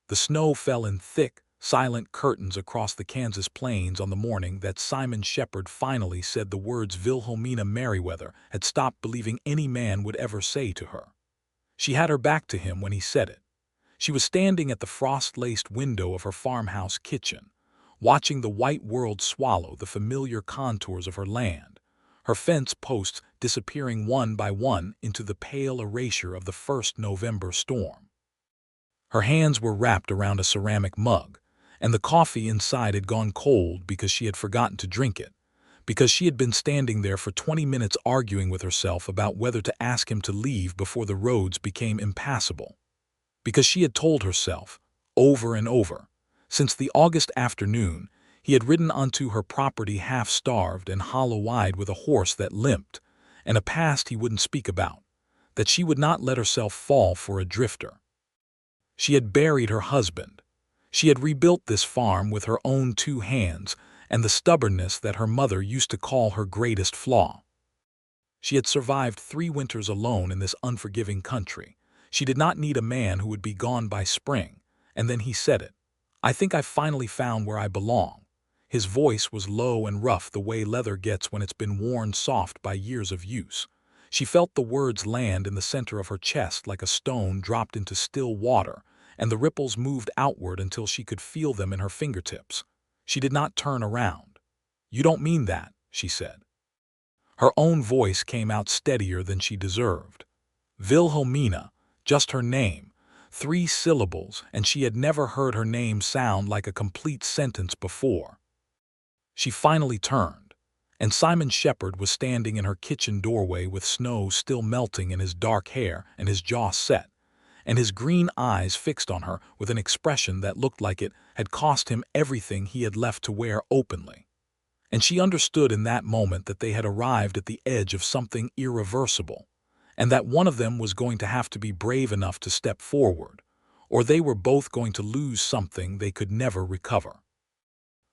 The snow fell in thick, silent curtains across the Kansas plains on the morning that Simon Shepard finally said the words Wilhelmina Merriweather had stopped believing any man would ever say to her. She had her back to him when he said it. She was standing at the frost-laced window of her farmhouse kitchen, watching the white world swallow the familiar contours of her land, her fence posts disappearing one by one into the pale erasure of the first November storm. Her hands were wrapped around a ceramic mug, and the coffee inside had gone cold because she had forgotten to drink it, because she had been standing there for 20 minutes arguing with herself about whether to ask him to leave before the roads became impassable. Because she had told herself, over and over, since the August afternoon he had ridden onto her property half-starved and hollow-eyed with a horse that limped, and a past he wouldn't speak about, that she would not let herself fall for a drifter. She had buried her husband. She had rebuilt this farm with her own 2 hands and the stubbornness that her mother used to call her greatest flaw. She had survived 3 winters alone in this unforgiving country. She did not need a man who would be gone by spring. And then he said it. "I think I finally found where I belong." His voice was low and rough, the way leather gets when it's been worn soft by years of use. She felt the words land in the center of her chest like a stone dropped into still water, and the ripples moved outward until she could feel them in her fingertips. She did not turn around. "You don't mean that," she said. Her own voice came out steadier than she deserved. Wilhelmina, just her name, 3 syllables, and she had never heard her name sound like a complete sentence before. She finally turned, and Simon Shepard was standing in her kitchen doorway with snow still melting in his dark hair and his jaw set, and his green eyes fixed on her with an expression that looked like it had cost him everything he had left to wear openly. And she understood in that moment that they had arrived at the edge of something irreversible, and that one of them was going to have to be brave enough to step forward, or they were both going to lose something they could never recover.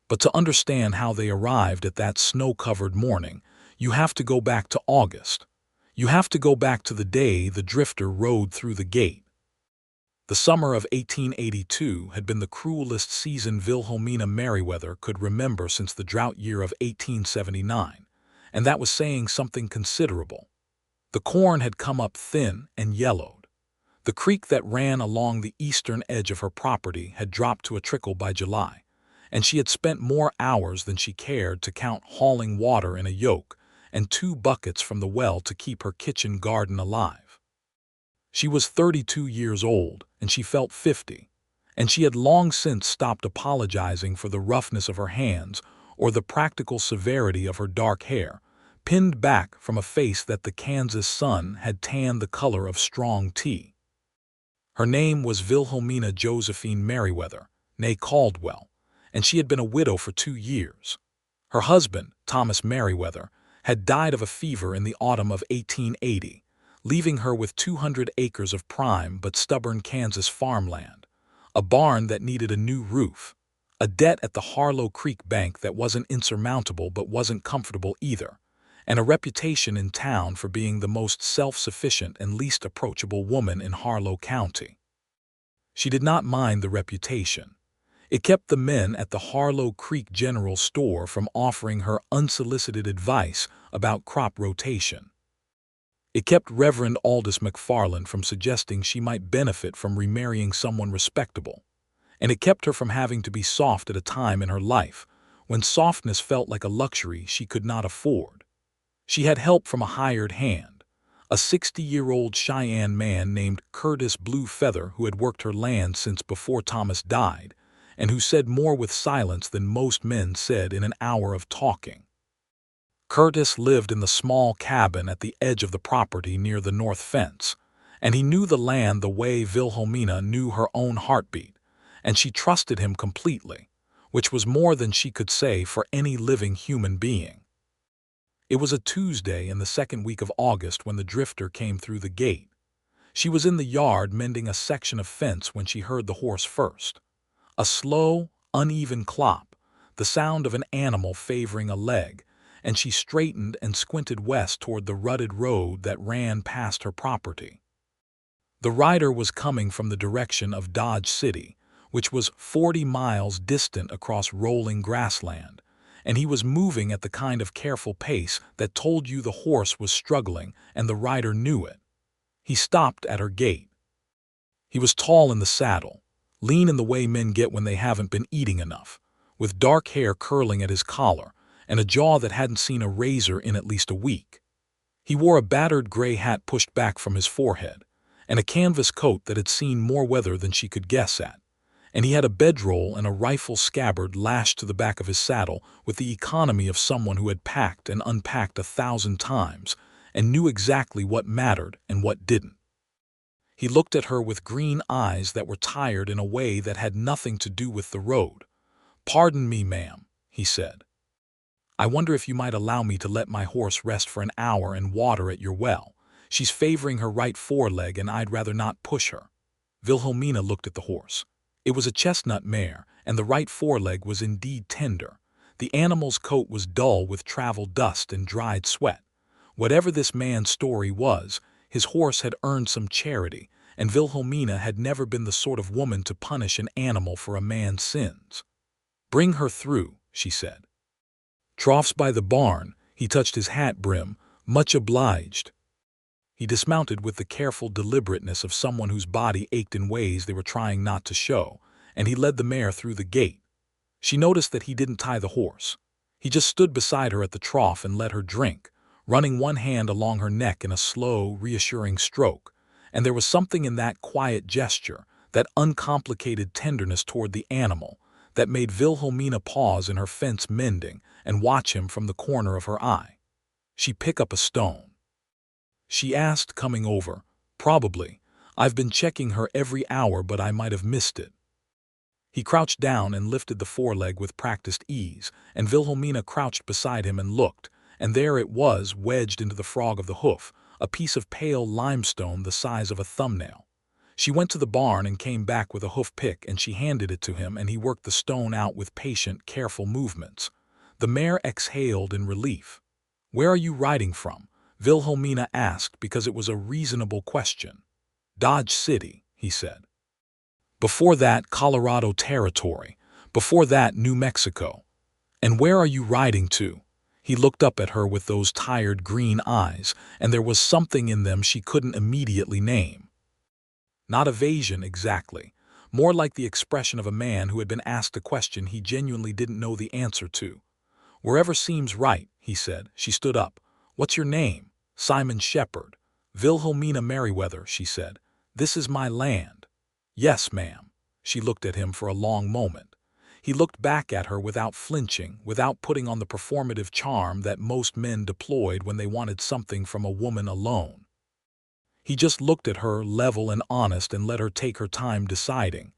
But to understand how they arrived at that snow-covered morning, you have to go back to August. You have to go back to the day the drifter rode through the gate. The summer of 1882 had been the cruelest season Wilhelmina Merriweather could remember since the drought year of 1879, and that was saying something considerable. The corn had come up thin and yellowed. The creek that ran along the eastern edge of her property had dropped to a trickle by July, and she had spent more hours than she cared to count hauling water in a yoke and 2 buckets from the well to keep her kitchen garden alive. She was 32 years old, and she felt 50, and she had long since stopped apologizing for the roughness of her hands or the practical severity of her dark hair, pinned back from a face that the Kansas sun had tanned the color of strong tea. Her name was Wilhelmina Josephine Merriweather, née Caldwell, and she had been a widow for 2 years. Her husband, Thomas Merriweather, had died of a fever in the autumn of 1880, leaving her with 200 acres of prime but stubborn Kansas farmland, a barn that needed a new roof, a debt at the Harlow Creek bank that wasn't insurmountable but wasn't comfortable either, and a reputation in town for being the most self-sufficient and least approachable woman in Harlow County. She did not mind the reputation. It kept the men at the Harlow Creek General Store from offering her unsolicited advice about crop rotation. It kept Reverend Aldous McFarland from suggesting she might benefit from remarrying someone respectable, and it kept her from having to be soft at a time in her life when softness felt like a luxury she could not afford. She had help from a hired hand, a 60-year-old Cheyenne man named Curtis Blue Feather who had worked her land since before Thomas died, and who said more with silence than most men said in an hour of talking. Curtis lived in the small cabin at the edge of the property near the north fence, and he knew the land the way Wilhelmina knew her own heartbeat, and she trusted him completely, which was more than she could say for any living human being. It was a Tuesday in the second week of August when the drifter came through the gate. She was in the yard mending a section of fence when she heard the horse first. A slow, uneven clop, the sound of an animal favoring a leg, and she straightened and squinted west toward the rutted road that ran past her property. The rider was coming from the direction of Dodge City, which was 40 miles distant across rolling grassland, and he was moving at the kind of careful pace that told you the horse was struggling and the rider knew it. He stopped at her gate. He was tall in the saddle, lean in the way men get when they haven't been eating enough, with dark hair curling at his collar and a jaw that hadn't seen a razor in at least a week. He wore a battered gray hat pushed back from his forehead, and a canvas coat that had seen more weather than she could guess at, and he had a bedroll and a rifle scabbard lashed to the back of his saddle with the economy of someone who had packed and unpacked 1,000 times and knew exactly what mattered and what didn't. He looked at her with green eyes that were tired in a way that had nothing to do with the road. "Pardon me, ma'am," he said. "I wonder if you might allow me to let my horse rest for an hour and water at your well. She's favoring her right foreleg and I'd rather not push her." Wilhelmina looked at the horse. It was a chestnut mare, and the right foreleg was indeed tender. The animal's coat was dull with travel dust and dried sweat. Whatever this man's story was, his horse had earned some charity, and Wilhelmina had never been the sort of woman to punish an animal for a man's sins. "Bring her through," she said. "Trough's by the barn." He touched his hat brim. "Much obliged." He dismounted with the careful deliberateness of someone whose body ached in ways they were trying not to show, and he led the mare through the gate. She noticed that he didn't tie the horse. He just stood beside her at the trough and let her drink, running one hand along her neck in a slow, reassuring stroke, and there was something in that quiet gesture, that uncomplicated tenderness toward the animal, that made Wilhelmina pause in her fence mending and watch him from the corner of her eye. "She pick up a stone?" she asked, coming over. "Probably. I've been checking her every hour, but I might have missed it." He crouched down and lifted the foreleg with practiced ease, and Wilhelmina crouched beside him and looked, and there it was, wedged into the frog of the hoof, a piece of pale limestone the size of a thumbnail. She went to the barn and came back with a hoof pick, and she handed it to him, and he worked the stone out with patient, careful movements. The mare exhaled in relief. "Where are you riding from?" Wilhelmina asked, because it was a reasonable question. "Dodge City," he said. "Before that, Colorado Territory. Before that, New Mexico. And where are you riding to?" He looked up at her with those tired green eyes, and there was something in them she couldn't immediately name. Not evasion exactly, more like the expression of a man who had been asked a question he genuinely didn't know the answer to. "Wherever seems right," he said. She stood up. "What's your name?" "Simon Shepard." "Wilhelmina Merriweather," she said. "This is my land." "Yes, ma'am." She looked at him for a long moment. He looked back at her without flinching, without putting on the performative charm that most men deployed when they wanted something from a woman alone. He just looked at her, level and honest, and let her take her time deciding.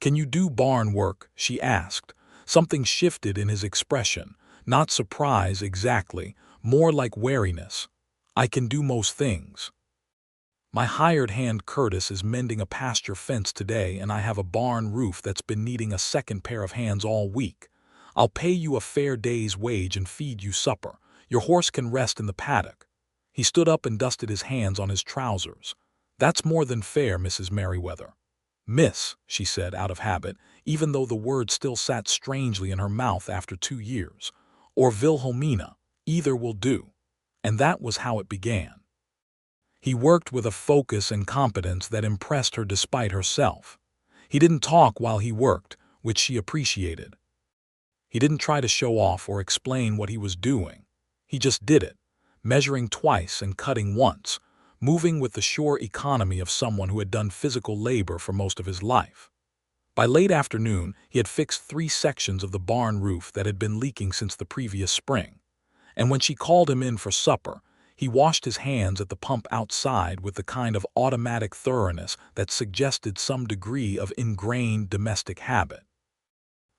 "Can you do barn work?" she asked. Something shifted in his expression, not surprise exactly, more like wariness. "I can do most things. My hired hand Curtis is mending a pasture fence today, and I have a barn roof that's been needing a second pair of hands all week. I'll pay you a fair day's wage and feed you supper. Your horse can rest in the paddock." He stood up and dusted his hands on his trousers. "That's more than fair, Mrs. Merriweather." "Miss," she said out of habit, even though the word still sat strangely in her mouth after 2 years. "Or Wilhelmina, either will do." And that was how it began. He worked with a focus and competence that impressed her despite herself. He didn't talk while he worked, which she appreciated. He didn't try to show off or explain what he was doing. He just did it, measuring twice and cutting once, moving with the sure economy of someone who had done physical labor for most of his life. By late afternoon, he had fixed 3 sections of the barn roof that had been leaking since the previous spring. And when she called him in for supper, he washed his hands at the pump outside with the kind of automatic thoroughness that suggested some degree of ingrained domestic habit.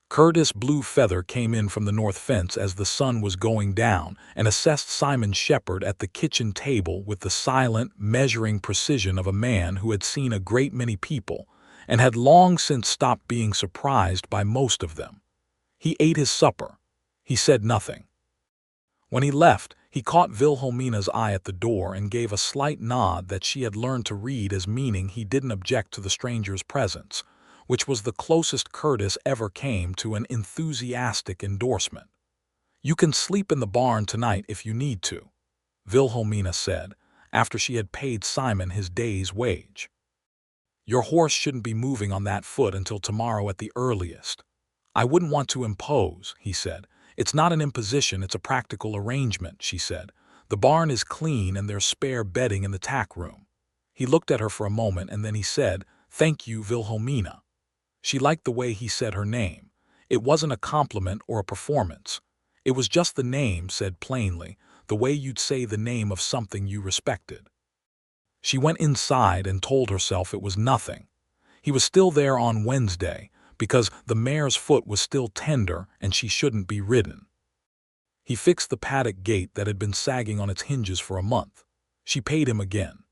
Curtis Blue Feather came in from the north fence as the sun was going down and assessed Simon Shepard at the kitchen table with the silent, measuring precision of a man who had seen a great many people and had long since stopped being surprised by most of them. He ate his supper. He said nothing. When he left, he caught Wilhelmina's eye at the door and gave a slight nod that she had learned to read as meaning he didn't object to the stranger's presence, which was the closest Curtis ever came to an enthusiastic endorsement. "You can sleep in the barn tonight if you need to," Wilhelmina said, after she had paid Simon his day's wage. "Your horse shouldn't be moving on that foot until tomorrow at the earliest." "I wouldn't want to impose," he said. "It's not an imposition, it's a practical arrangement," she said. "The barn is clean and there's spare bedding in the tack room." He looked at her for a moment and then he said, "Thank you, Wilhelmina." She liked the way he said her name. It wasn't a compliment or a performance. It was just the name said plainly, the way you'd say the name of something you respected. She went inside and told herself it was nothing. He was still there on Wednesday, because the mare's foot was still tender and she shouldn't be ridden. He fixed the paddock gate that had been sagging on its hinges for a month. She paid him again.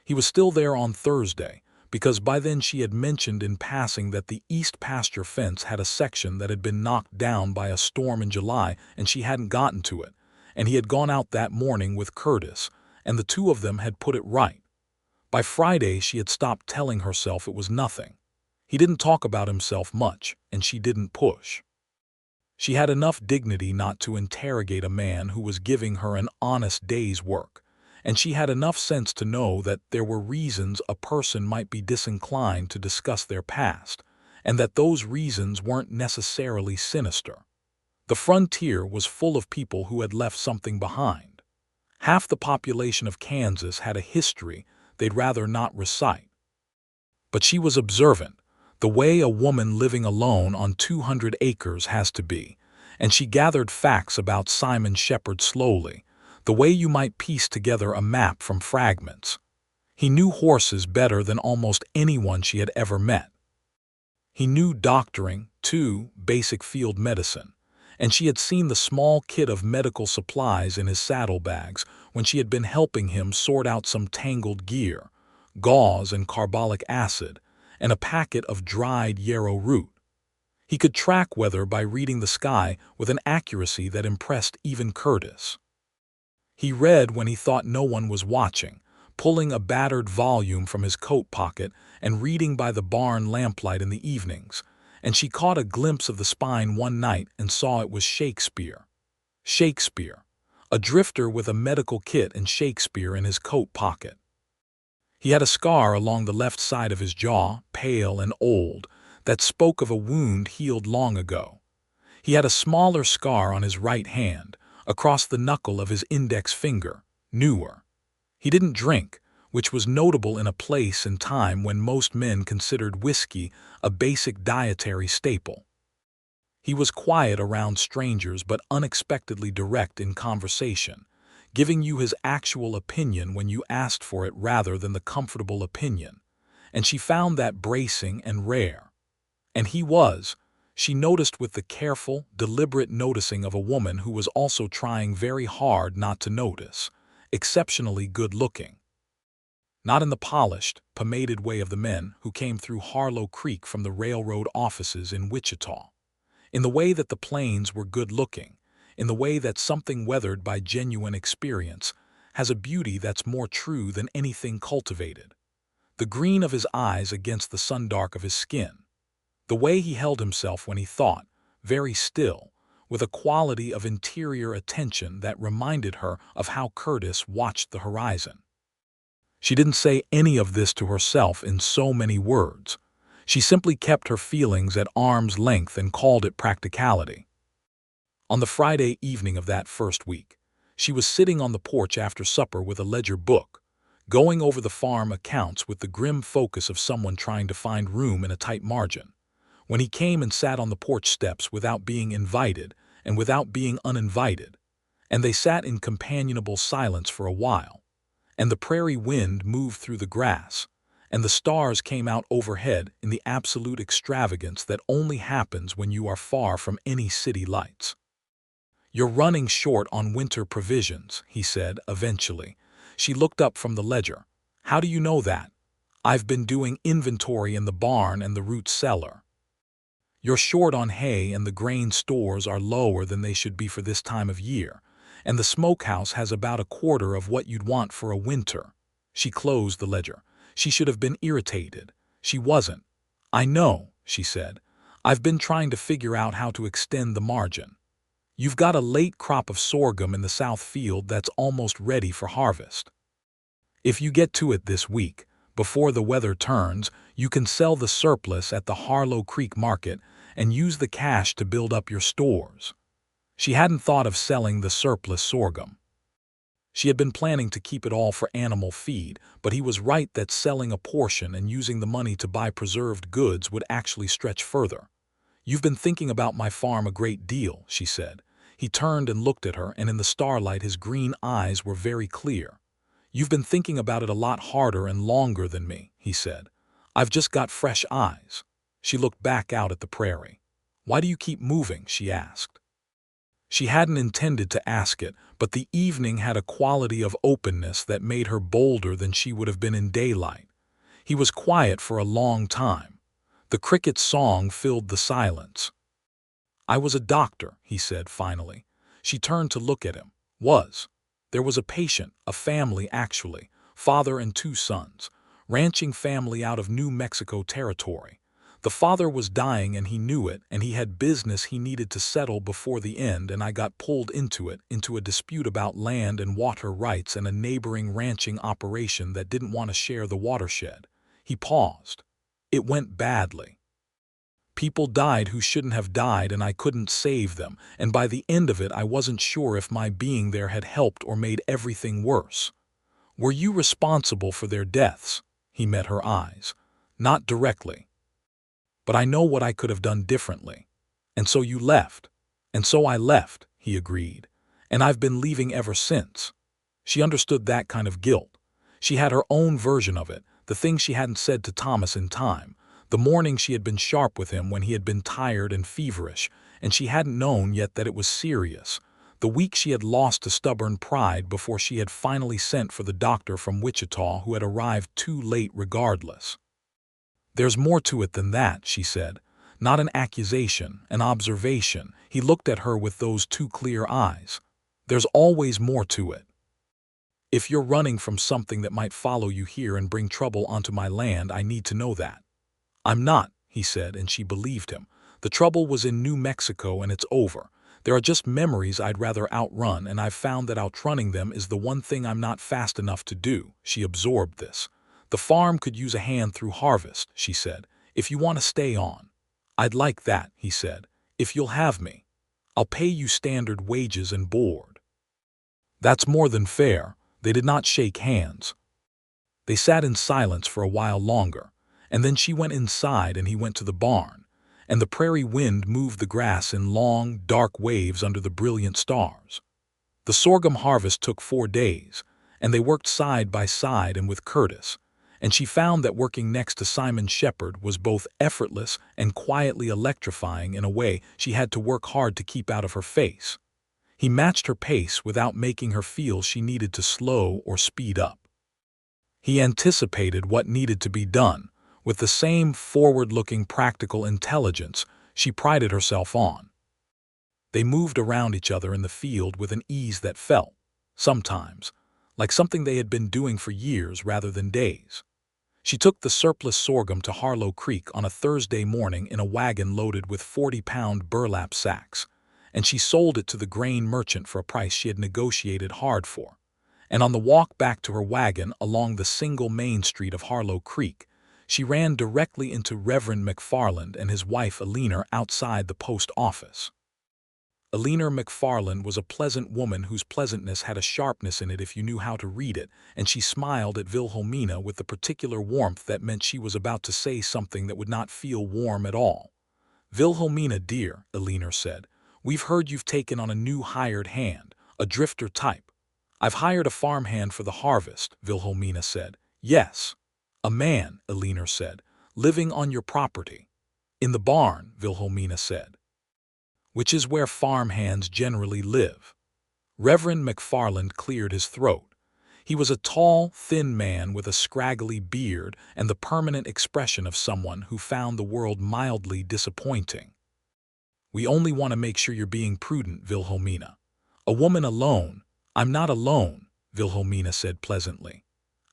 He was still there on Thursday, because by then she had mentioned in passing that the east pasture fence had a section that had been knocked down by a storm in July and she hadn't gotten to it, and he had gone out that morning with Curtis, and the two of them had put it right. By Friday she had stopped telling herself it was nothing. He didn't talk about himself much, and she didn't push. She had enough dignity not to interrogate a man who was giving her an honest day's work, and she had enough sense to know that there were reasons a person might be disinclined to discuss their past, and that those reasons weren't necessarily sinister. The frontier was full of people who had left something behind. Half the population of Kansas had a history they'd rather not recite. But she was observant, the way a woman living alone on 200 acres has to be, and she gathered facts about Simon Shepard slowly, the way you might piece together a map from fragments. He knew horses better than almost anyone she had ever met. He knew doctoring, too, basic field medicine, and she had seen the small kit of medical supplies in his saddlebags when she had been helping him sort out some tangled gear, gauze and carbolic acid, and a packet of dried yarrow root. He could track weather by reading the sky with an accuracy that impressed even Curtis. He read when he thought no one was watching, pulling a battered volume from his coat pocket and reading by the barn lamplight in the evenings, and she caught a glimpse of the spine one night and saw it was Shakespeare. Shakespeare, a drifter with a medical kit and Shakespeare in his coat pocket. He had a scar along the left side of his jaw, pale and old, that spoke of a wound healed long ago. He had a smaller scar on his right hand, across the knuckle of his index finger, newer. He didn't drink, which was notable in a place and time when most men considered whiskey a basic dietary staple. He was quiet around strangers but unexpectedly direct in conversation, giving you his actual opinion when you asked for it rather than the comfortable opinion, and she found that bracing and rare. And he was, she noticed with the careful, deliberate noticing of a woman who was also trying very hard not to notice, exceptionally good-looking. Not in the polished, pomaded way of the men who came through Harlow Creek from the railroad offices in Wichita. In the way that the plains were good-looking, in the way that something weathered by genuine experience has a beauty that's more true than anything cultivated. The green of his eyes against the sundark of his skin. The way he held himself when he thought, very still, with a quality of interior attention that reminded her of how Curtis watched the horizon. She didn't say any of this to herself in so many words. She simply kept her feelings at arm's length and called it practicality. On the Friday evening of that first week, she was sitting on the porch after supper with a ledger book, going over the farm accounts with the grim focus of someone trying to find room in a tight margin, when he came and sat on the porch steps without being invited and without being uninvited, and they sat in companionable silence for a while, and the prairie wind moved through the grass, and the stars came out overhead in the absolute extravagance that only happens when you are far from any city lights. "You're running short on winter provisions," he said, eventually. She looked up from the ledger. "How do you know that?" "I've been doing inventory in the barn and the root cellar." "You're short on hay and the grain stores are lower than they should be for this time of year, and the smokehouse has about a quarter of what you'd want for a winter." She closed the ledger. She should have been irritated. She wasn't. "I know," she said. "I've been trying to figure out how to extend the margin. You've got a late crop of sorghum in the south field that's almost ready for harvest. If you get to it this week, before the weather turns, you can sell the surplus at the Harlow Creek market and use the cash to build up your stores." She hadn't thought of selling the surplus sorghum. She had been planning to keep it all for animal feed, but he was right that selling a portion and using the money to buy preserved goods would actually stretch further. "You've been thinking about my farm a great deal," she said. He turned and looked at her, and in the starlight his green eyes were very clear. "You've been thinking about it a lot harder and longer than me," he said. "I've just got fresh eyes." She looked back out at the prairie. "Why do you keep moving?" she asked. She hadn't intended to ask it, but the evening had a quality of openness that made her bolder than she would have been in daylight. He was quiet for a long time. The cricket's song filled the silence. "I was a doctor," he said finally. She turned to look at him. "Was." There was a patient, a family actually, father and 2 sons, ranching family out of New Mexico territory. The father was dying and he knew it, and he had business he needed to settle before the end, and I got pulled into a dispute about land and water rights and a neighboring ranching operation that didn't want to share the watershed. He paused. "It went badly. People died who shouldn't have died, and I couldn't save them, and by the end of it I wasn't sure if my being there had helped or made everything worse." "Were you responsible for their deaths?" He met her eyes. "Not directly. But I know what I could have done differently." "And so you left." "And so I left," he agreed. "And I've been leaving ever since." She understood that kind of guilt. She had her own version of it, the things she hadn't said to Thomas in time, the morning she had been sharp with him when he had been tired and feverish, and she hadn't known yet that it was serious, the week she had lost to stubborn pride before she had finally sent for the doctor from Wichita who had arrived too late regardless. "There's more to it than that," she said. "Not an accusation, an observation." He looked at her with those 2 clear eyes. "There's always more to it. If you're running from something that might follow you here and bring trouble onto my land, I need to know that." "I'm not," he said, and she believed him. "The trouble was in New Mexico and it's over. There are just memories I'd rather outrun, and I've found that outrunning them is the one thing I'm not fast enough to do." She absorbed this. "The farm could use a hand through harvest," she said, "if you want to stay on." "I'd like that," he said, "if you'll have me. I'll pay you standard wages and board." "That's more than fair." They did not shake hands. They sat in silence for a while longer, and then she went inside and he went to the barn, and the prairie wind moved the grass in long, dark waves under the brilliant stars. The sorghum harvest took 4 days, and they worked side by side and with Curtis, and she found that working next to Simon Shepard was both effortless and quietly electrifying in a way she had to work hard to keep out of her face. He matched her pace without making her feel she needed to slow or speed up. He anticipated what needed to be done, with the same forward-looking practical intelligence she prided herself on. They moved around each other in the field with an ease that felt, sometimes, like something they had been doing for years rather than days. She took the surplus sorghum to Harlow Creek on a Thursday morning in a wagon loaded with 40-pound burlap sacks, and she sold it to the grain merchant for a price she had negotiated hard for. And on the walk back to her wagon along the single main street of Harlow Creek, she ran directly into Reverend McFarland and his wife Alina outside the post office. Alina McFarland was a pleasant woman whose pleasantness had a sharpness in it if you knew how to read it, and she smiled at Wilhelmina with the particular warmth that meant she was about to say something that would not feel warm at all. "Wilhelmina, dear," Alina said, "we've heard you've taken on a new hired hand, a drifter type." "I've hired a farmhand for the harvest," Wilhelmina said. "Yes." "A man," Alina said, "living on your property." "In the barn," Wilhelmina said. "Which is where farmhands generally live." Reverend McFarland cleared his throat. He was a tall, thin man with a scraggly beard and the permanent expression of someone who found the world mildly disappointing. "We only want to make sure you're being prudent, Wilhelmina." "A woman alone." "I'm not alone," Wilhelmina said pleasantly.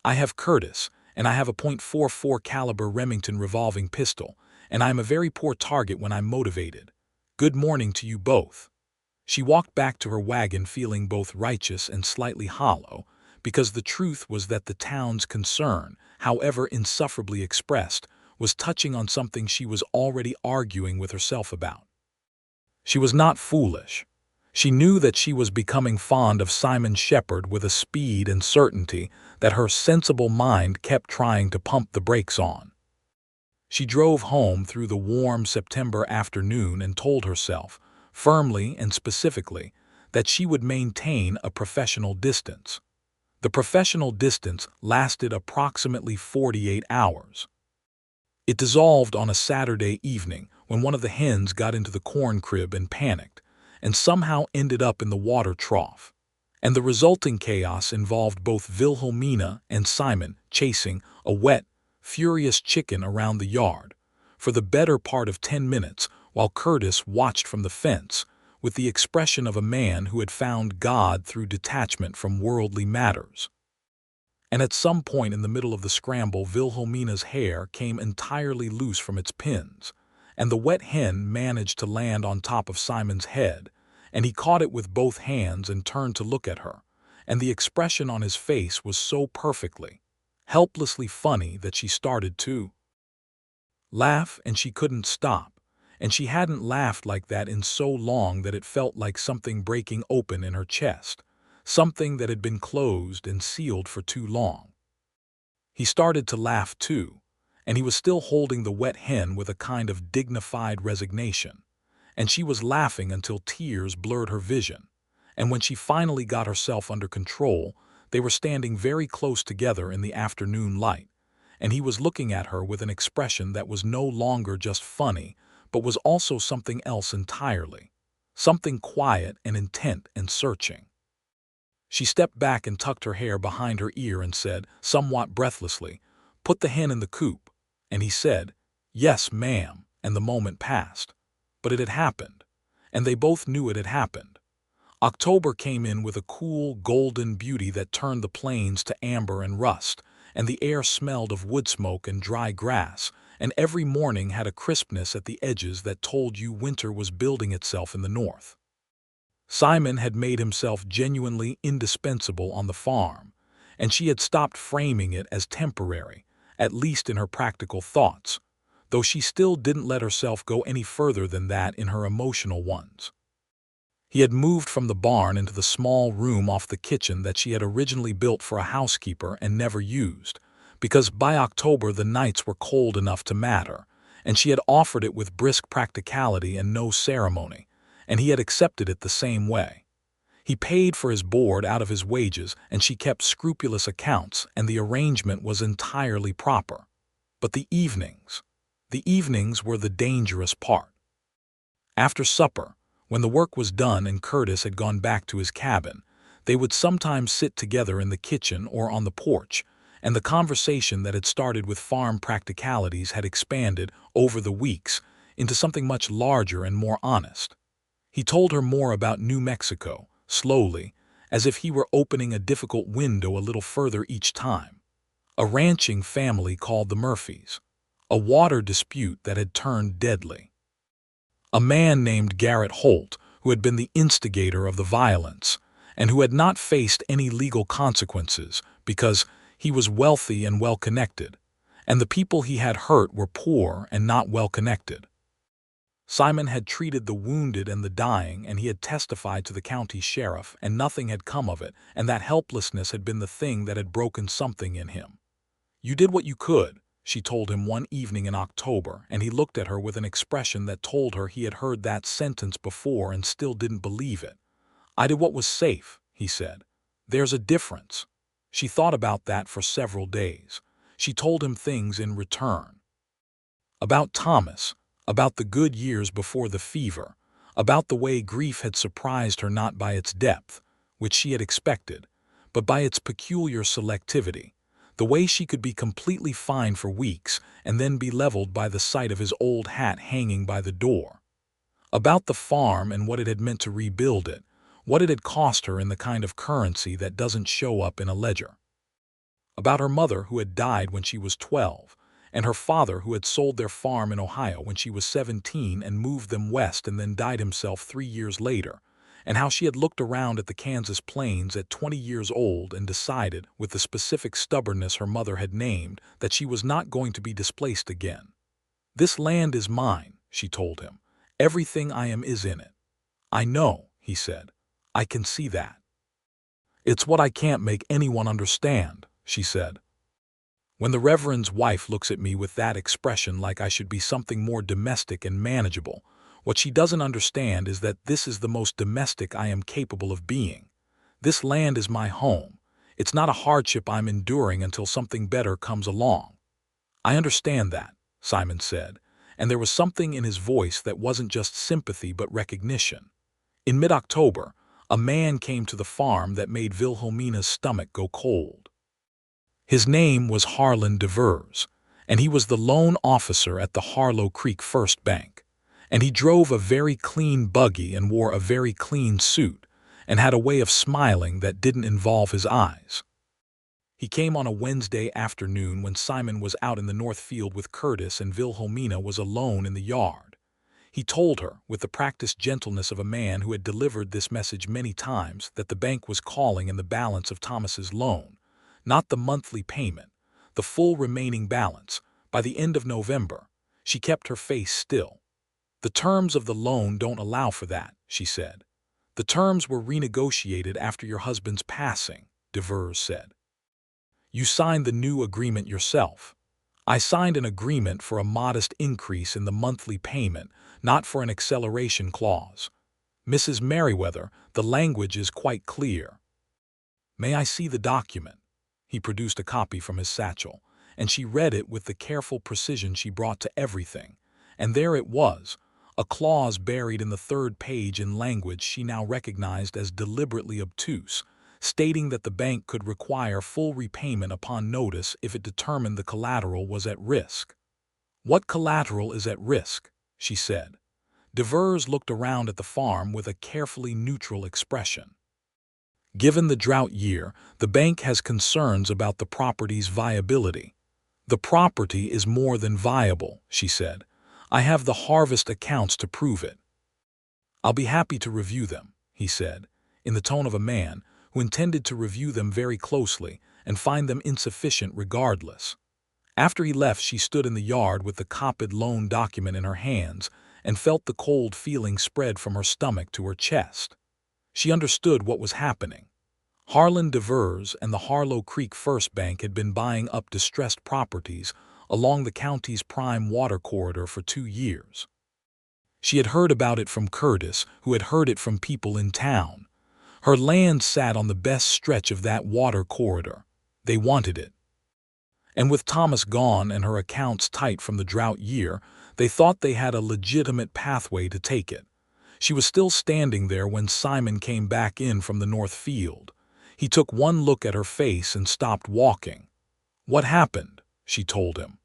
"I have Curtis, and I have a .44 caliber Remington revolving pistol, and I'm a very poor target when I'm motivated. Good morning to you both." She walked back to her wagon feeling both righteous and slightly hollow, because the truth was that the town's concern, however insufferably expressed, was touching on something she was already arguing with herself about. She was not foolish. She knew that she was becoming fond of Simon Shepard with a speed and certainty that her sensible mind kept trying to pump the brakes on. She drove home through the warm September afternoon and told herself, firmly and specifically, that she would maintain a professional distance. The professional distance lasted approximately 48 hours. It dissolved on a Saturday evening when one of the hens got into the corn crib and panicked, and somehow ended up in the water trough. And the resulting chaos involved both Wilhelmina and Simon chasing a wet, furious chicken around the yard for the better part of 10 minutes while Curtis watched from the fence with the expression of a man who had found God through detachment from worldly matters. And at some point in the middle of the scramble, Wilhelmina's hair came entirely loose from its pins, and the wet hen managed to land on top of Simon's head, and he caught it with both hands and turned to look at her, and the expression on his face was so perfectly, helplessly funny that she started to laugh, and she couldn't stop, and she hadn't laughed like that in so long that it felt like something breaking open in her chest, something that had been closed and sealed for too long. He started to laugh too, and he was still holding the wet hen with a kind of dignified resignation, and she was laughing until tears blurred her vision, and when she finally got herself under control, they were standing very close together in the afternoon light, and he was looking at her with an expression that was no longer just funny, but was also something else entirely, something quiet and intent and searching. She stepped back and tucked her hair behind her ear and said, somewhat breathlessly, "Put the hen in the coop." And he said, "Yes, ma'am," and the moment passed. But it had happened, and they both knew it had happened. October came in with a cool, golden beauty that turned the plains to amber and rust, and the air smelled of wood smoke and dry grass, and every morning had a crispness at the edges that told you winter was building itself in the north. Simon had made himself genuinely indispensable on the farm, and she had stopped framing it as temporary, at least in her practical thoughts, though she still didn't let herself go any further than that in her emotional ones. He had moved from the barn into the small room off the kitchen that she had originally built for a housekeeper and never used, because by October the nights were cold enough to matter, and she had offered it with brisk practicality and no ceremony, and he had accepted it the same way. He paid for his board out of his wages, and she kept scrupulous accounts, and the arrangement was entirely proper. But the evenings were the dangerous part. After supper, when the work was done and Curtis had gone back to his cabin, they would sometimes sit together in the kitchen or on the porch, and the conversation that had started with farm practicalities had expanded over the weeks into something much larger and more honest. He told her more about New Mexico, slowly, as if he were opening a difficult window a little further each time. A ranching family called the Murphys, a water dispute that had turned deadly. A man named Garrett Holt, who had been the instigator of the violence, and who had not faced any legal consequences because he was wealthy and well-connected, and the people he had hurt were poor and not well-connected. Simon had treated the wounded and the dying, and he had testified to the county sheriff, and nothing had come of it, and that helplessness had been the thing that had broken something in him. "You did what you could," she told him one evening in October, and he looked at her with an expression that told her he had heard that sentence before and still didn't believe it. "I did what was safe," he said. "There's a difference." She thought about that for several days. She told him things in return. About Thomas, about the good years before the fever, about the way grief had surprised her not by its depth, which she had expected, but by its peculiar selectivity, the way she could be completely fine for weeks and then be leveled by the sight of his old hat hanging by the door. About the farm and what it had meant to rebuild it, what it had cost her in the kind of currency that doesn't show up in a ledger. About her mother who had died when she was 12, and her father who had sold their farm in Ohio when she was 17 and moved them west and then died himself 3 years later, and how she had looked around at the Kansas plains at 20 years old and decided, with the specific stubbornness her mother had named, that she was not going to be displaced again. "This land is mine," she told him. "Everything I am is in it." "I know," he said. "I can see that." "It's what I can't make anyone understand," she said. "When the Reverend's wife looks at me with that expression like I should be something more domestic and manageable, what she doesn't understand is that this is the most domestic I am capable of being. This land is my home. It's not a hardship I'm enduring until something better comes along." "I understand that," Simon said, and there was something in his voice that wasn't just sympathy but recognition. In mid-October, a man came to the farm that made Wilhelmina's stomach go cold. His name was Harlan Devers, and he was the loan officer at the Harlow Creek First Bank. And he drove a very clean buggy and wore a very clean suit, and had a way of smiling that didn't involve his eyes. He came on a Wednesday afternoon when Simon was out in the north field with Curtis and Wilhelmina was alone in the yard. He told her, with the practiced gentleness of a man who had delivered this message many times, that the bank was calling in the balance of Thomas's loan, not the monthly payment, the full remaining balance, by the end of November. She kept her face still. "The terms of the loan don't allow for that," she said. "The terms were renegotiated after your husband's passing," Devers said. "You signed the new agreement yourself." "I signed an agreement for a modest increase in the monthly payment, not for an acceleration clause. Mrs. Merriweather, the language is quite clear." "May I see the document?" He produced a copy from his satchel, and she read it with the careful precision she brought to everything. And there it was, a clause buried in the third page in language she now recognized as deliberately obtuse, stating that the bank could require full repayment upon notice if it determined the collateral was at risk. "What collateral is at risk?" she said. Devers looked around at the farm with a carefully neutral expression. "Given the drought year, the bank has concerns about the property's viability." "The property is more than viable," she said. "I have the harvest accounts to prove it." "I'll be happy to review them," he said, in the tone of a man who intended to review them very closely and find them insufficient regardless. After he left, she stood in the yard with the copied loan document in her hands and felt the cold feeling spread from her stomach to her chest. She understood what was happening. Harlan Devers and the Harlow Creek First Bank had been buying up distressed properties along the county's prime water corridor for 2 years. She had heard about it from Curtis, who had heard it from people in town. Her land sat on the best stretch of that water corridor. They wanted it. And with Thomas gone and her accounts tight from the drought year, they thought they had a legitimate pathway to take it. She was still standing there when Simon came back in from the north field. He took one look at her face and stopped walking. "What happened?" she told him.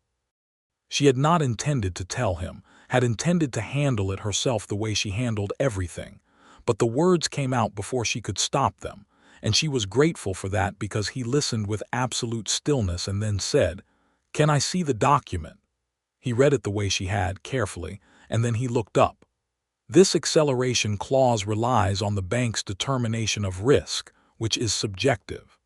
She had not intended to tell him, had intended to handle it herself the way she handled everything, but the words came out before she could stop them, and she was grateful for that because he listened with absolute stillness and then said, "Can I see the document?" He read it the way she had, carefully, and then he looked up. "This acceleration clause relies on the bank's determination of risk, which is subjective.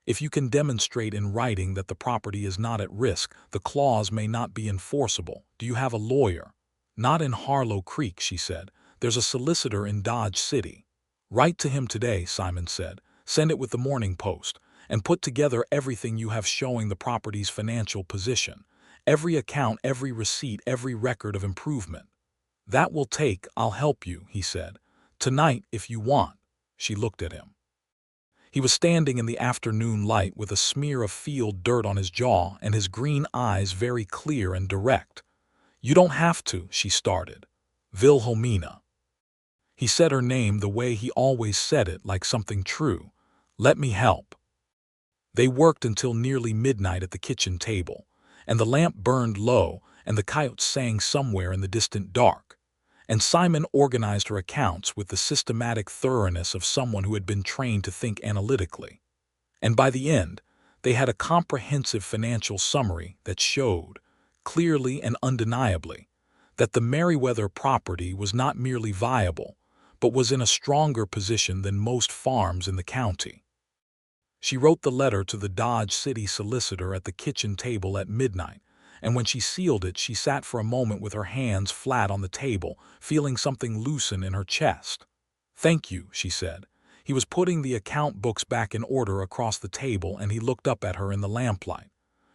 If you can demonstrate in writing that the property is not at risk, the clause may not be enforceable. Do you have a lawyer?" "Not in Harlow Creek," she said. "There's a solicitor in Dodge City." "Write to him today," Simon said. "Send it with the Morning Post, and put together everything you have showing the property's financial position. Every account, every receipt, every record of improvement." "That will take, I'll help you," he said. "Tonight, if you want." She looked at him. He was standing in the afternoon light with a smear of field dirt on his jaw and his green eyes very clear and direct. "You don't have to," she started. "Wilhelmina." He said her name the way he always said it, like something true. "Let me help." They worked until nearly midnight at the kitchen table, and the lamp burned low and the coyotes sang somewhere in the distant dark. And Simon organized her accounts with the systematic thoroughness of someone who had been trained to think analytically. And by the end, They had a comprehensive financial summary that showed, clearly and undeniably, that the Merriweather property was not merely viable, but was in a stronger position than most farms in the county. She wrote the letter to the Dodge City solicitor at the kitchen table at midnight, and when she sealed it, she sat for a moment with her hands flat on the table, feeling something loosen in her chest. "Thank you," she said. He was putting the account books back in order across the table, and he looked up at her in the lamplight.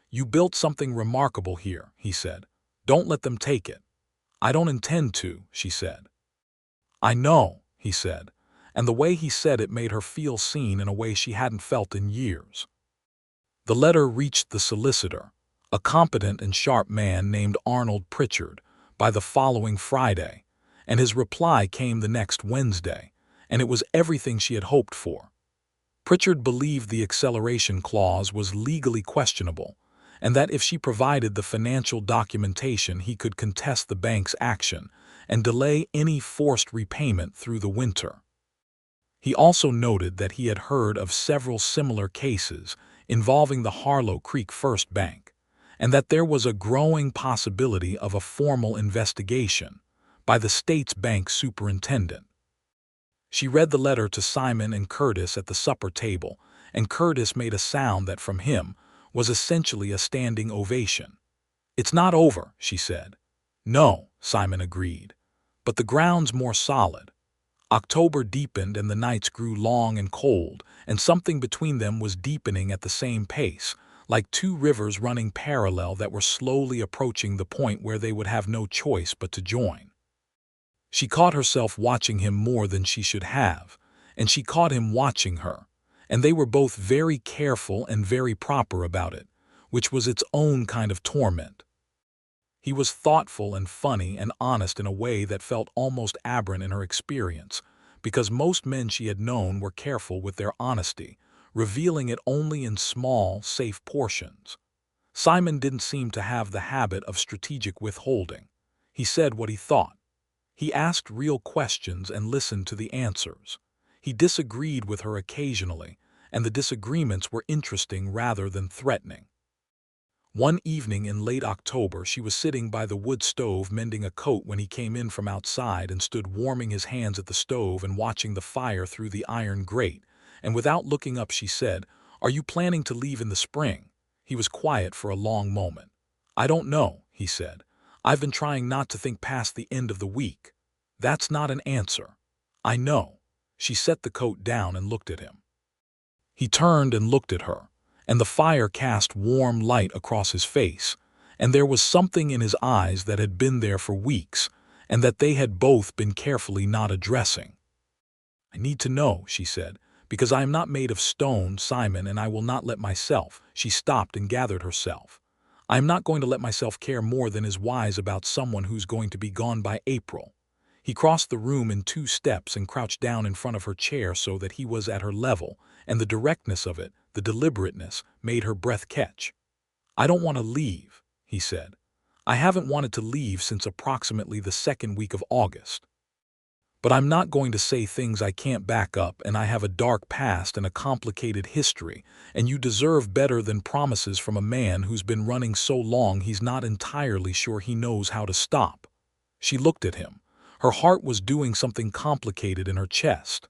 "You built something remarkable here," he said. "Don't let them take it." "I don't intend to," she said. "I know," he said, and the way he said it made her feel seen in a way she hadn't felt in years. The letter reached the solicitor, a competent and sharp man named Arnold Pritchard, by the following Friday, and his reply came the next Wednesday, and it was everything she had hoped for. Pritchard believed the acceleration clause was legally questionable, and that if she provided the financial documentation he could contest the bank's action and delay any forced repayment through the winter. He also noted that he had heard of several similar cases involving the Harlow Creek First Bank, and that there was a growing possibility of a formal investigation by the state's bank superintendent. She read the letter to Simon and Curtis at the supper table, and Curtis made a sound that from him was essentially a standing ovation. "It's not over," she said. "No," Simon agreed, "but the ground's more solid." October deepened and the nights grew long and cold, and something between them was deepening at the same pace, like two rivers running parallel that were slowly approaching the point where they would have no choice but to join. She caught herself watching him more than she should have, and she caught him watching her, and they were both very careful and very proper about it, which was its own kind of torment. He was thoughtful and funny and honest in a way that felt almost aberrant in her experience, because most men she had known were careful with their honesty, revealing it only in small, safe portions. Simon didn't seem to have the habit of strategic withholding. He said what he thought. He asked real questions and listened to the answers. He disagreed with her occasionally, and the disagreements were interesting rather than threatening. One evening in late October, she was sitting by the wood stove mending a coat when he came in from outside and stood warming his hands at the stove and watching the fire through the iron grate, and without looking up she said, "Are you planning to leave in the spring?" He was quiet for a long moment. "I don't know," he said. "I've been trying not to think past the end of the week." "That's not an answer." "I know." She set the coat down and looked at him. He turned and looked at her, and the fire cast warm light across his face, and there was something in his eyes that had been there for weeks, and that they had both been carefully not addressing. "I need to know," she said, "because I am not made of stone, Simon, and I will not let myself—" She stopped and gathered herself. "I am not going to let myself care more than is wise about someone who's going to be gone by April." He crossed the room in 2 steps and crouched down in front of her chair so that he was at her level, and the directness of it, the deliberateness, made her breath catch. "I don't want to leave," he said. "I haven't wanted to leave since approximately the 2nd week of August. But I'm not going to say things I can't back up, and I have a dark past and a complicated history, and you deserve better than promises from a man who's been running so long he's not entirely sure he knows how to stop." She looked at him. Her heart was doing something complicated in her chest.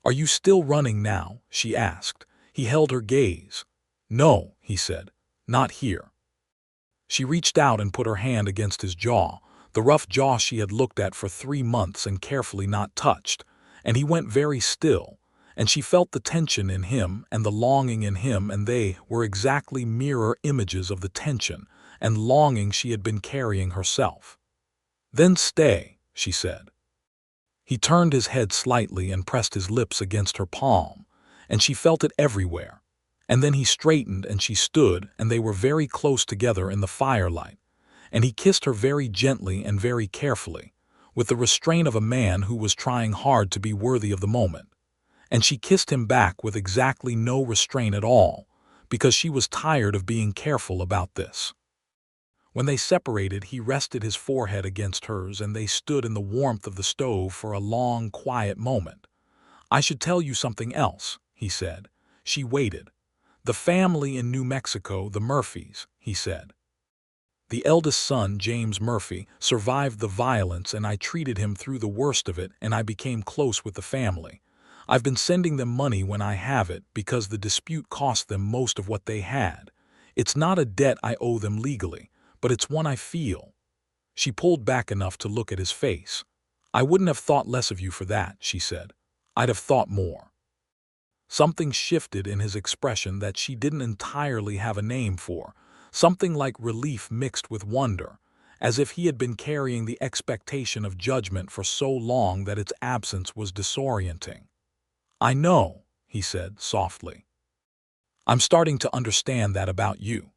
"Are you still running now?" she asked. He held her gaze. "No," he said, "not here." She reached out and put her hand against his jaw, the rough jaw she had looked at for 3 months and carefully not touched, and he went very still, and she felt the tension in him and the longing in him, and they were exactly mirror images of the tension and longing she had been carrying herself. "Then stay," she said. He turned his head slightly and pressed his lips against her palm, and she felt it everywhere. And then he straightened and she stood, and they were very close together in the firelight, and he kissed her very gently and very carefully, with the restraint of a man who was trying hard to be worthy of the moment. And she kissed him back with exactly no restraint at all, because she was tired of being careful about this. When they separated, he rested his forehead against hers, and they stood in the warmth of the stove for a long, quiet moment. "I should tell you something else," he said. She waited. "The family in New Mexico, the Murphys," he said. "The eldest son, James Murphy, survived the violence and I treated him through the worst of it and I became close with the family. I've been sending them money when I have it because the dispute cost them most of what they had. It's not a debt I owe them legally, but it's one I feel." She pulled back enough to look at his face. "I wouldn't have thought less of you for that," she said. "I'd have thought more." Something shifted in his expression that she didn't entirely have a name for, something like relief mixed with wonder, as if he had been carrying the expectation of judgment for so long that its absence was disorienting. "I know," he said softly. "I'm starting to understand that about you."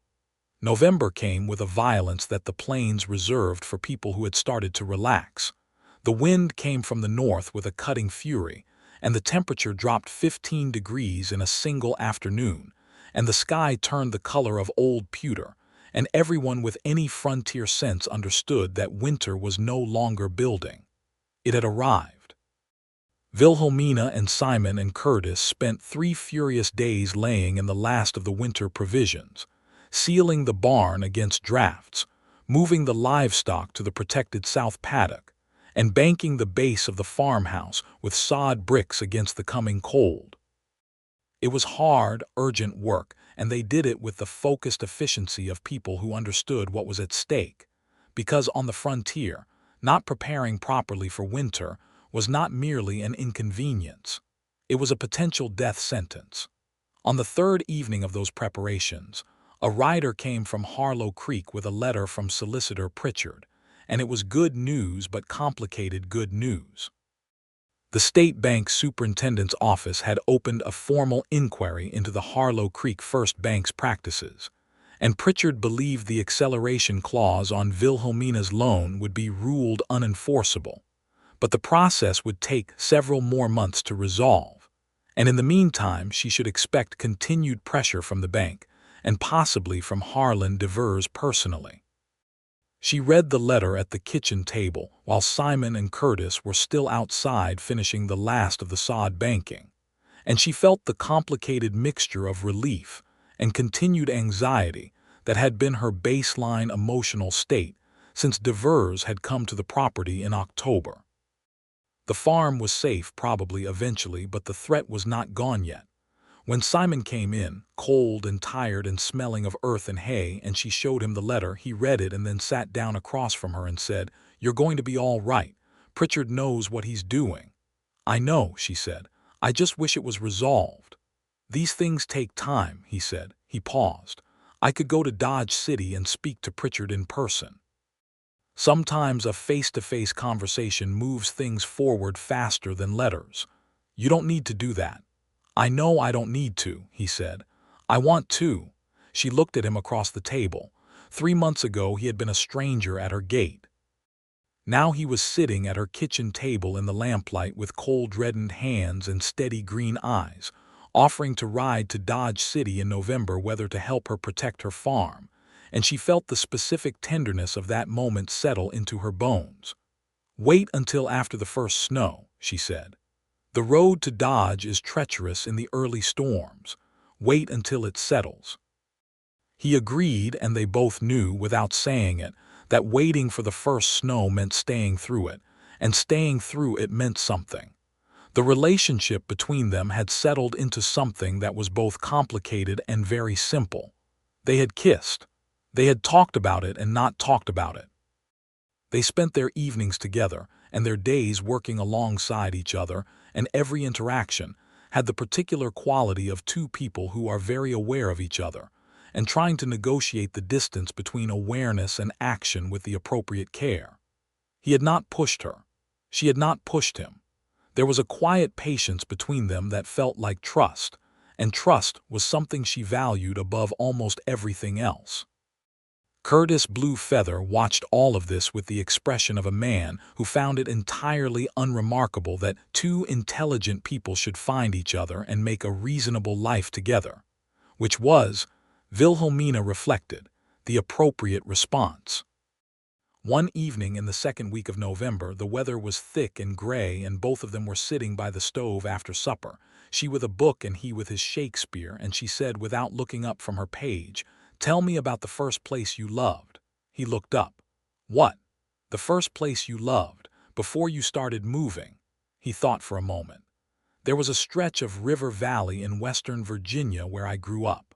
November came with a violence that the plains reserved for people who had started to relax. The wind came from the north with a cutting fury, and the temperature dropped 15 degrees in a single afternoon, and the sky turned the color of old pewter, and everyone with any frontier sense understood that winter was no longer building. It had arrived. Wilhelmina and Simon and Curtis spent 3 furious days laying in the last of the winter provisions, sealing the barn against drafts, moving the livestock to the protected south paddock, and banking the base of the farmhouse with sod bricks against the coming cold. It was hard, urgent work, and they did it with the focused efficiency of people who understood what was at stake, because on the frontier, not preparing properly for winter was not merely an inconvenience. It was a potential death sentence. On the third evening of those preparations, a rider came from Harlow Creek with a letter from Solicitor Pritchard, and it was good news but complicated good news. The State Bank Superintendent's office had opened a formal inquiry into the Harlow Creek First Bank's practices, and Pritchard believed the acceleration clause on Wilhelmina's loan would be ruled unenforceable, but the process would take several more months to resolve, and in the meantime she should expect continued pressure from the bank, and possibly from Harlan Devers personally. She read the letter at the kitchen table while Simon and Curtis were still outside finishing the last of the sod banking, and she felt the complicated mixture of relief and continued anxiety that had been her baseline emotional state since Devers had come to the property in October. The farm was safe probably eventually, but the threat was not gone yet. When Simon came in, cold and tired and smelling of earth and hay, and she showed him the letter, he read it and then sat down across from her and said, "You're going to be all right. Pritchard knows what he's doing." "I know," she said. "I just wish it was resolved." "These things take time," he said. He paused. "I could go to Dodge City and speak to Pritchard in person." Sometimes a face-to-face conversation moves things forward faster than letters. "You don't need to do that." "I know I don't need to," he said. "I want to." She looked at him across the table. 3 months ago he had been a stranger at her gate. Now he was sitting at her kitchen table in the lamplight with cold reddened hands and steady green eyes, offering to ride to Dodge City in November whether to help her protect her farm, and she felt the specific tenderness of that moment settle into her bones. "Wait until after the first snow," she said. "The road to Dodge is treacherous in the early storms. Wait until it settles." He agreed, and they both knew, without saying it, that waiting for the first snow meant staying through it, and staying through it meant something. The relationship between them had settled into something that was both complicated and very simple. They had kissed. They had talked about it and not talked about it. They spent their evenings together and their days working alongside each other, and every interaction had the particular quality of two people who are very aware of each other and trying to negotiate the distance between awareness and action with the appropriate care. He had not pushed her. She had not pushed him. There was a quiet patience between them that felt like trust, and trust was something she valued above almost everything else. Curtis Blue Feather watched all of this with the expression of a man who found it entirely unremarkable that two intelligent people should find each other and make a reasonable life together, which was, Wilhelmina reflected, the appropriate response. One evening in the second week of November, the weather was thick and gray, and both of them were sitting by the stove after supper, she with a book and he with his Shakespeare, and she said without looking up from her page, "Tell me about the first place you loved." He looked up. "What? The first place you loved, before you started moving?" He thought for a moment. "There was a stretch of river valley in western Virginia where I grew up.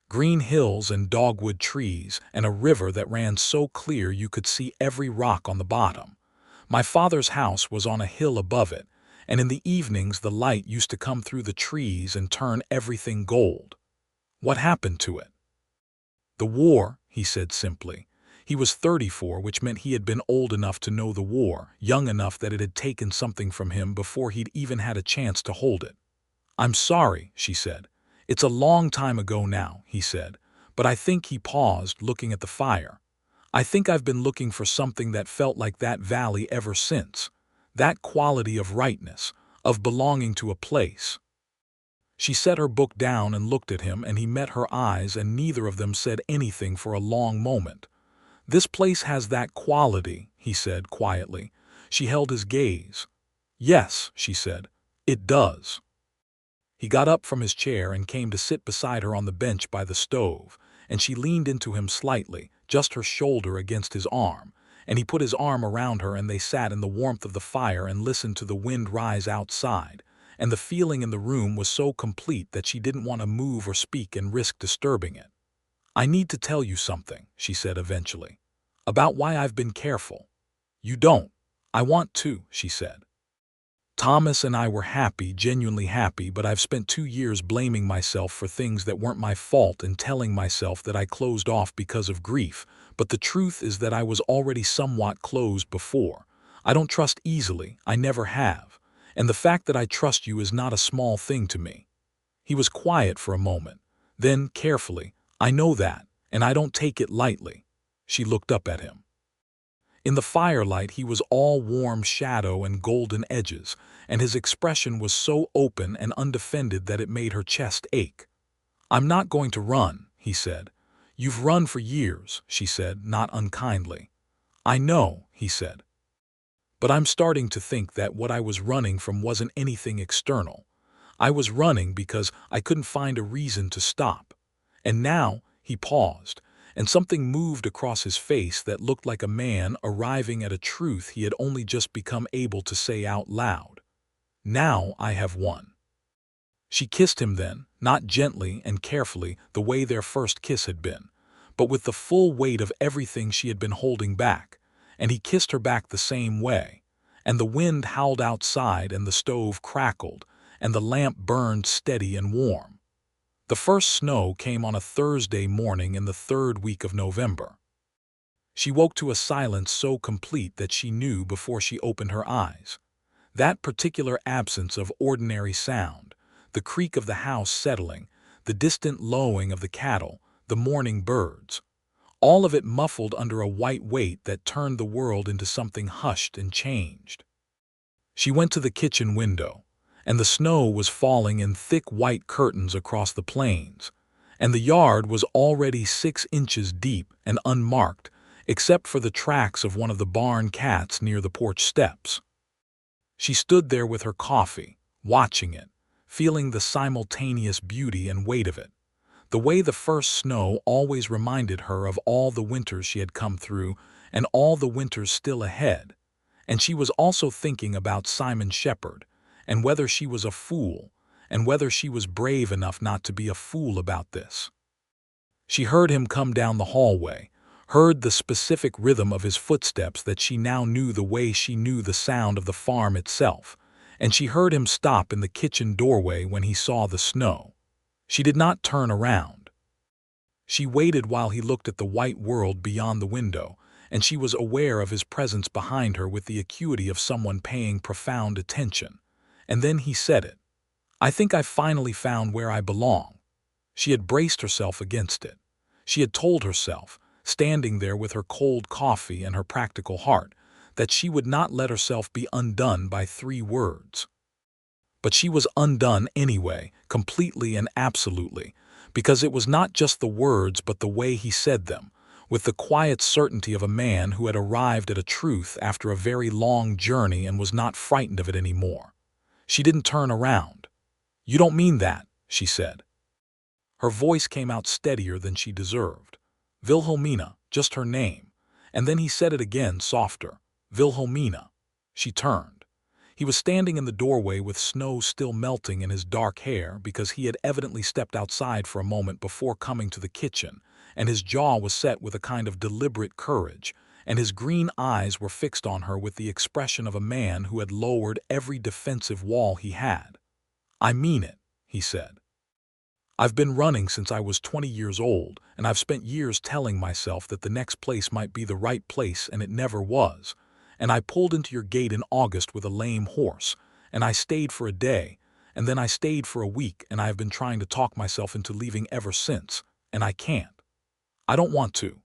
Green hills and dogwood trees, and a river that ran so clear you could see every rock on the bottom. My father's house was on a hill above it, and in the evenings the light used to come through the trees and turn everything gold." "What happened to it?" "The war," he said simply. He was 34, which meant he had been old enough to know the war, young enough that it had taken something from him before he'd even had a chance to hold it. "I'm sorry," she said. "It's a long time ago now," he said, "but I think," he paused, looking at the fire, "I think I've been looking for something that felt like that valley ever since. That quality of rightness, of belonging to a place." She set her book down and looked at him, and he met her eyes, and neither of them said anything for a long moment. "This place has that quality," he said quietly. She held his gaze. "Yes," she said, "it does." He got up from his chair and came to sit beside her on the bench by the stove, and she leaned into him slightly, just her shoulder against his arm, and he put his arm around her, and they sat in the warmth of the fire and listened to the wind rise outside, and the feeling in the room was so complete that she didn't want to move or speak and risk disturbing it. "I need to tell you something," she said eventually, "about why I've been careful." "You don't." "I want to," she said. "Thomas and I were happy, genuinely happy, but I've spent 2 years blaming myself for things that weren't my fault and telling myself that I closed off because of grief, but the truth is that I was already somewhat closed before. I don't trust easily, I never have, and the fact that I trust you is not a small thing to me." He was quiet for a moment. Then, carefully, "I know that, and I don't take it lightly." She looked up at him. In the firelight he was all warm shadow and golden edges, and his expression was so open and undefended that it made her chest ache. "I'm not going to run," he said. "You've run for years," she said, not unkindly. "I know," he said. "But I'm starting to think that what I was running from wasn't anything external. I was running because I couldn't find a reason to stop. And now," he paused, and something moved across his face that looked like a man arriving at a truth he had only just become able to say out loud. "Now I have won." She kissed him then, not gently and carefully the way their first kiss had been, but with the full weight of everything she had been holding back, and he kissed her back the same way, and the wind howled outside and the stove crackled, and the lamp burned steady and warm. The first snow came on a Thursday morning in the third week of November. She woke to a silence so complete that she knew before she opened her eyes. That particular absence of ordinary sound, the creak of the house settling, the distant lowing of the cattle, the morning birds, all of it muffled under a white weight that turned the world into something hushed and changed. She went to the kitchen window, and the snow was falling in thick white curtains across the plains, and the yard was already 6 inches deep and unmarked, except for the tracks of one of the barn cats near the porch steps. She stood there with her coffee, watching it, feeling the simultaneous beauty and weight of it, the way the first snow always reminded her of all the winters she had come through and all the winters still ahead. And she was also thinking about Simon Shepard, and whether she was a fool, and whether she was brave enough not to be a fool about this. She heard him come down the hallway, heard the specific rhythm of his footsteps that she now knew the way she knew the sound of the farm itself, and she heard him stop in the kitchen doorway when he saw the snow. She did not turn around. She waited while he looked at the white world beyond the window, and she was aware of his presence behind her with the acuity of someone paying profound attention. And then he said it. "I think I finally found where I belong." She had braced herself against it. She had told herself, standing there with her cold coffee and her practical heart, that she would not let herself be undone by 3 words. But she was undone anyway, completely and absolutely, because it was not just the words but the way he said them, with the quiet certainty of a man who had arrived at a truth after a very long journey and was not frightened of it anymore. She didn't turn around. "You don't mean that," she said. Her voice came out steadier than she deserved. "Wilhelmina, just her name." And then he said it again, softer. "Wilhelmina." She turned. He was standing in the doorway with snow still melting in his dark hair because he had evidently stepped outside for a moment before coming to the kitchen, and his jaw was set with a kind of deliberate courage, and his green eyes were fixed on her with the expression of a man who had lowered every defensive wall he had. "I mean it," he said. "I've been running since I was 20 years old, and I've spent years telling myself that the next place might be the right place, and it never was. And I pulled into your gate in August with a lame horse, and I stayed for a day, and then I stayed for a week, and I have been trying to talk myself into leaving ever since, and I can't. I don't want to.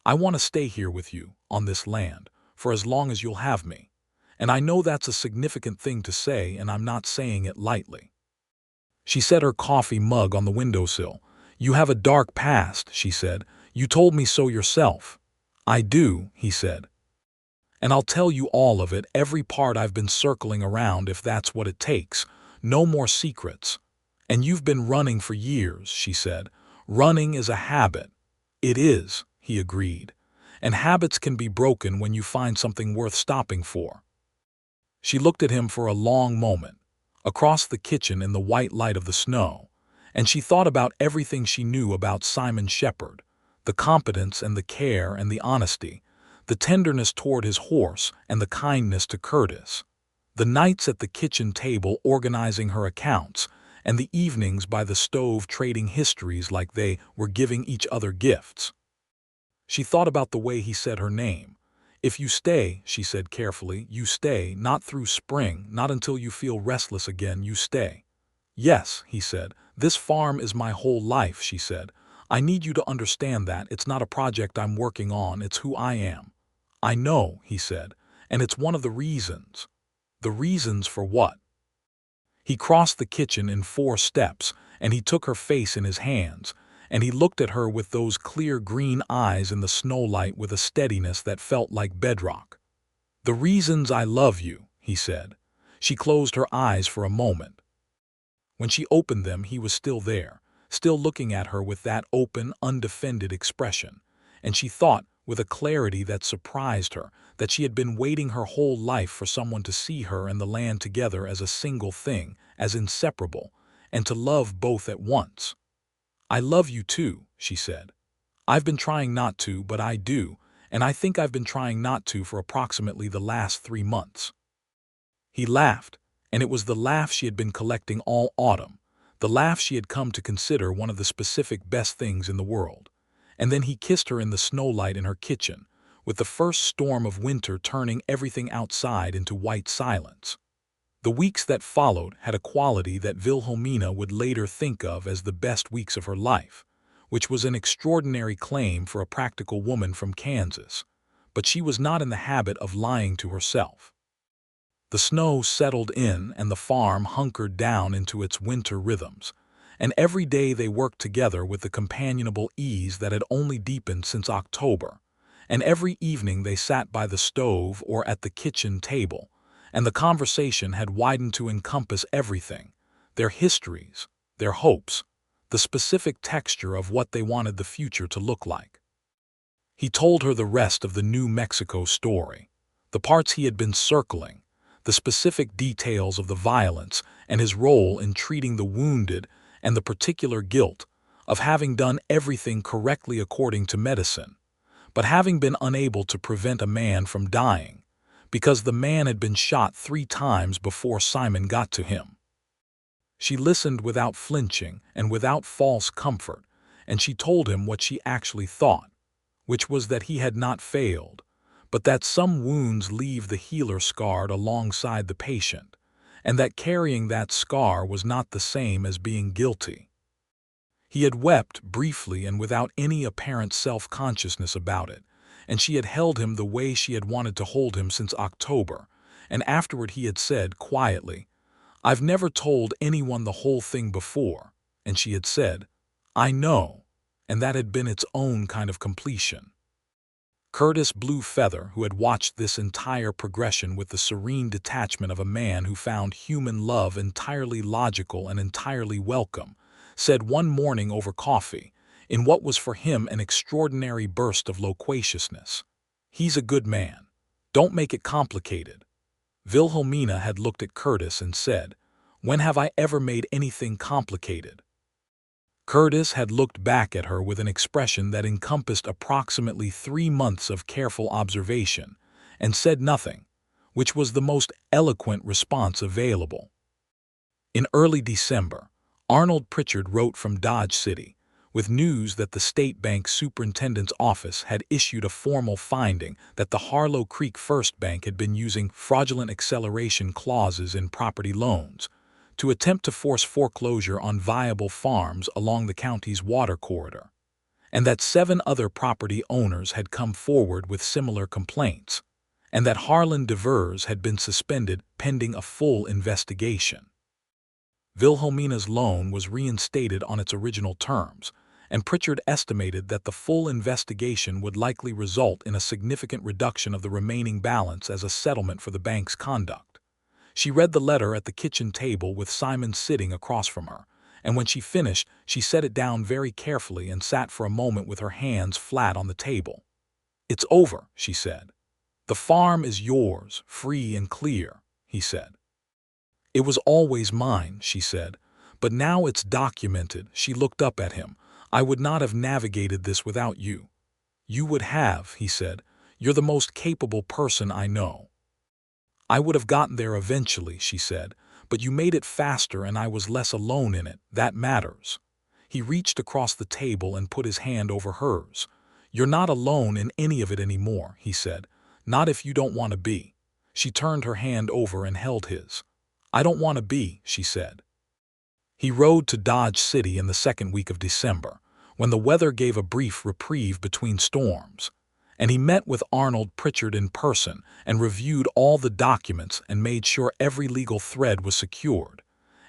I want to stay here with you, on this land, for as long as you'll have me. And I know that's a significant thing to say, and I'm not saying it lightly." She set her coffee mug on the windowsill. "You have a dark past," she said. "You told me so yourself." "I do," he said. "And I'll tell you all of it, every part I've been circling around if that's what it takes. No more secrets." "And you've been running for years," she said. "Running is a habit." "It is," he agreed. "And habits can be broken when you find something worth stopping for." She looked at him for a long moment, across the kitchen in the white light of the snow, and she thought about everything she knew about Simon Shepard, the competence and the care and the honesty, the tenderness toward his horse and the kindness to Curtis, the nights at the kitchen table organizing her accounts, and the evenings by the stove trading histories like they were giving each other gifts. She thought about the way he said her name. "If you stay," she said carefully, "you stay, not through spring, not until you feel restless again, you stay." "Yes," he said. "This farm is my whole life," she said. "I need you to understand that. It's not a project I'm working on, it's who I am." "I know," he said, "and it's one of the reasons." "The reasons for what?" He crossed the kitchen in 4 steps, and he took her face in his hands, and he looked at her with those clear green eyes in the snowlight with a steadiness that felt like bedrock. "The reasons I love you," he said. She closed her eyes for a moment. When she opened them, he was still there, still looking at her with that open, undefended expression, and she thought, with a clarity that surprised her, that she had been waiting her whole life for someone to see her and the land together as a single thing, as inseparable, and to love both at once. "I love you too," she said. "I've been trying not to, but I do, and I think I've been trying not to for approximately the last 3 months." He laughed, and it was the laugh she had been collecting all autumn, the laugh she had come to consider one of the specific best things in the world. And then he kissed her in the snowlight in her kitchen, with the first storm of winter turning everything outside into white silence. The weeks that followed had a quality that Wilhelmina would later think of as the best weeks of her life, which was an extraordinary claim for a practical woman from Kansas, but she was not in the habit of lying to herself. The snow settled in and the farm hunkered down into its winter rhythms, and every day they worked together with the companionable ease that had only deepened since October, and every evening they sat by the stove or at the kitchen table, and the conversation had widened to encompass everything, their histories, their hopes, the specific texture of what they wanted the future to look like. He told her the rest of the New Mexico story, the parts he had been circling, the specific details of the violence and his role in treating the wounded, and the particular guilt of having done everything correctly according to medicine, but having been unable to prevent a man from dying, because the man had been shot 3 times before Simon got to him. She listened without flinching and without false comfort, and she told him what she actually thought, which was that he had not failed, but that some wounds leave the healer scarred alongside the patient, and that carrying that scar was not the same as being guilty. He had wept briefly and without any apparent self-consciousness about it, and she had held him the way she had wanted to hold him since October, and afterward he had said quietly, "I've never told anyone the whole thing before," and she had said, "I know," and that had been its own kind of completion. Curtis Blue Feather, who had watched this entire progression with the serene detachment of a man who found human love entirely logical and entirely welcome, said one morning over coffee, in what was for him an extraordinary burst of loquaciousness, "He's a good man. Don't make it complicated." Wilhelmina had looked at Curtis and said, "When have I ever made anything complicated?" Curtis had looked back at her with an expression that encompassed approximately 3 months of careful observation, and said nothing, which was the most eloquent response available. In early December, Arnold Pritchard wrote from Dodge City, with news that the State Bank Superintendent's office had issued a formal finding that the Harlow Creek First Bank had been using fraudulent acceleration clauses in property loans to attempt to force foreclosure on viable farms along the county's water corridor, and that 7 other property owners had come forward with similar complaints, and that Harlan Devers had been suspended pending a full investigation. Wilhelmina's loan was reinstated on its original terms, and Pritchard estimated that the full investigation would likely result in a significant reduction of the remaining balance as a settlement for the bank's conduct. She read the letter at the kitchen table with Simon sitting across from her, and when she finished, she set it down very carefully and sat for a moment with her hands flat on the table. "It's over," she said. "The farm is yours, free and clear," he said. "It was always mine," she said, "but now it's documented." She looked up at him. "I would not have navigated this without you." "You would have," he said. "You're the most capable person I know." "I would have gotten there eventually," she said, "but you made it faster and I was less alone in it. That matters." He reached across the table and put his hand over hers. "You're not alone in any of it anymore," he said. "Not if you don't want to be." She turned her hand over and held his. "I don't want to be," she said. He rode to Dodge City in the second week of December, when the weather gave a brief reprieve between storms, and he met with Arnold Pritchard in person and reviewed all the documents and made sure every legal thread was secured.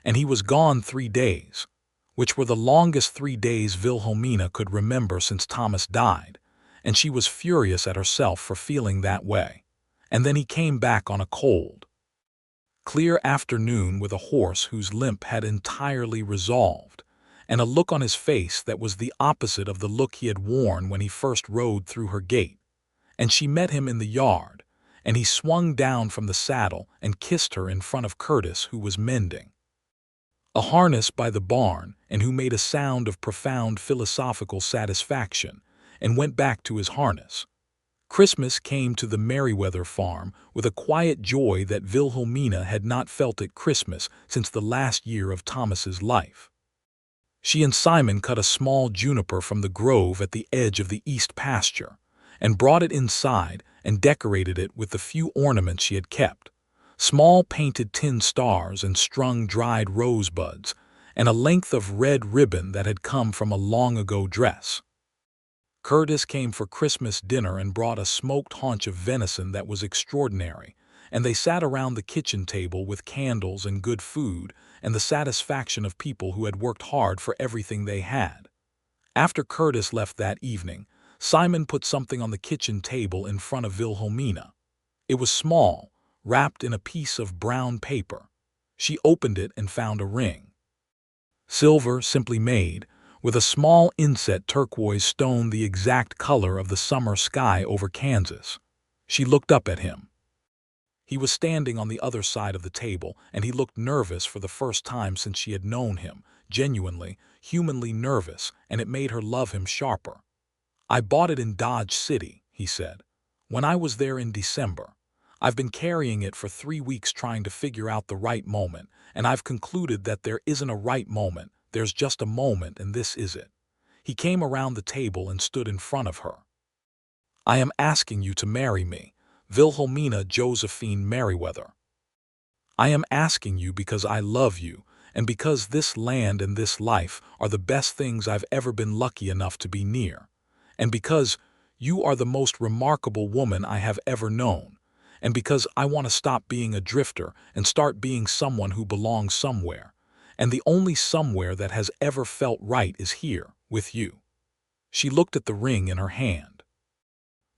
And he was gone 3 days, which were the longest 3 days Wilhelmina could remember since Thomas died, and she was furious at herself for feeling that way. And then he came back on a cold, clear afternoon with a horse whose limp had entirely resolved, and a look on his face that was the opposite of the look he had worn when he first rode through her gate. And she met him in the yard, and he swung down from the saddle and kissed her in front of Curtis, who was mending a harness by the barn and who made a sound of profound philosophical satisfaction, and went back to his harness. Christmas came to the Merriweather farm with a quiet joy that Wilhelmina had not felt at Christmas since the last year of Thomas's life. She and Simon cut a small juniper from the grove at the edge of the east pasture, and brought it inside and decorated it with the few ornaments she had kept, small painted tin stars and strung dried rosebuds, and a length of red ribbon that had come from a long-ago dress. Curtis came for Christmas dinner and brought a smoked haunch of venison that was extraordinary, and they sat around the kitchen table with candles and good food and the satisfaction of people who had worked hard for everything they had. After Curtis left that evening, Simon put something on the kitchen table in front of Wilhelmina. It was small, wrapped in a piece of brown paper. She opened it and found a ring. Silver, simply made, with a small inset turquoise stone the exact color of the summer sky over Kansas. She looked up at him. He was standing on the other side of the table, and he looked nervous for the first time since she had known him, genuinely, humanly nervous, and it made her love him sharper. "I bought it in Dodge City," he said, "when I was there in December. I've been carrying it for 3 weeks trying to figure out the right moment, and I've concluded that there isn't a right moment, there's just a moment, and this is it." He came around the table and stood in front of her. "I am asking you to marry me, Wilhelmina Josephine Merriweather. I am asking you because I love you, and because this land and this life are the best things I've ever been lucky enough to be near, and because you are the most remarkable woman I have ever known, and because I want to stop being a drifter and start being someone who belongs somewhere, and the only somewhere that has ever felt right is here, with you." She looked at the ring in her hand.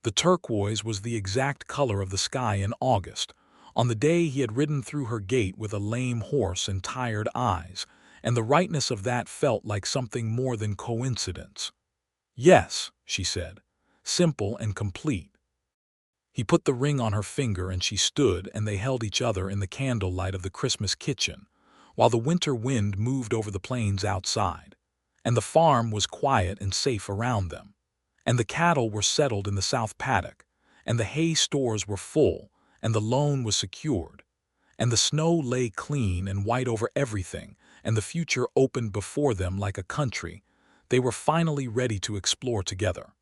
The turquoise was the exact color of the sky in August, on the day he had ridden through her gate with a lame horse and tired eyes, and the rightness of that felt like something more than coincidence. "Yes," she said, simple and complete. He put the ring on her finger and she stood, and they held each other in the candlelight of the Christmas kitchen, while the winter wind moved over the plains outside, and the farm was quiet and safe around them, and the cattle were settled in the south paddock, and the hay stores were full, and the loan was secured, and the snow lay clean and white over everything, and the future opened before them like a country they were finally ready to explore together.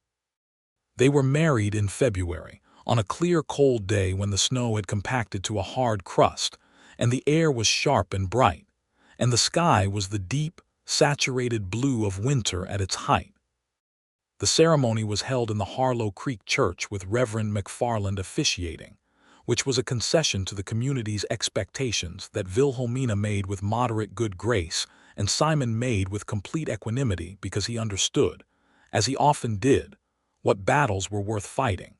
They were married in February, on a clear, cold day when the snow had compacted to a hard crust, and the air was sharp and bright, and the sky was the deep, saturated blue of winter at its height. The ceremony was held in the Harlow Creek Church with Reverend McFarland officiating, which was a concession to the community's expectations that Wilhelmina made with moderate good grace and Simon made with complete equanimity because he understood, as he often did, what battles were worth fighting.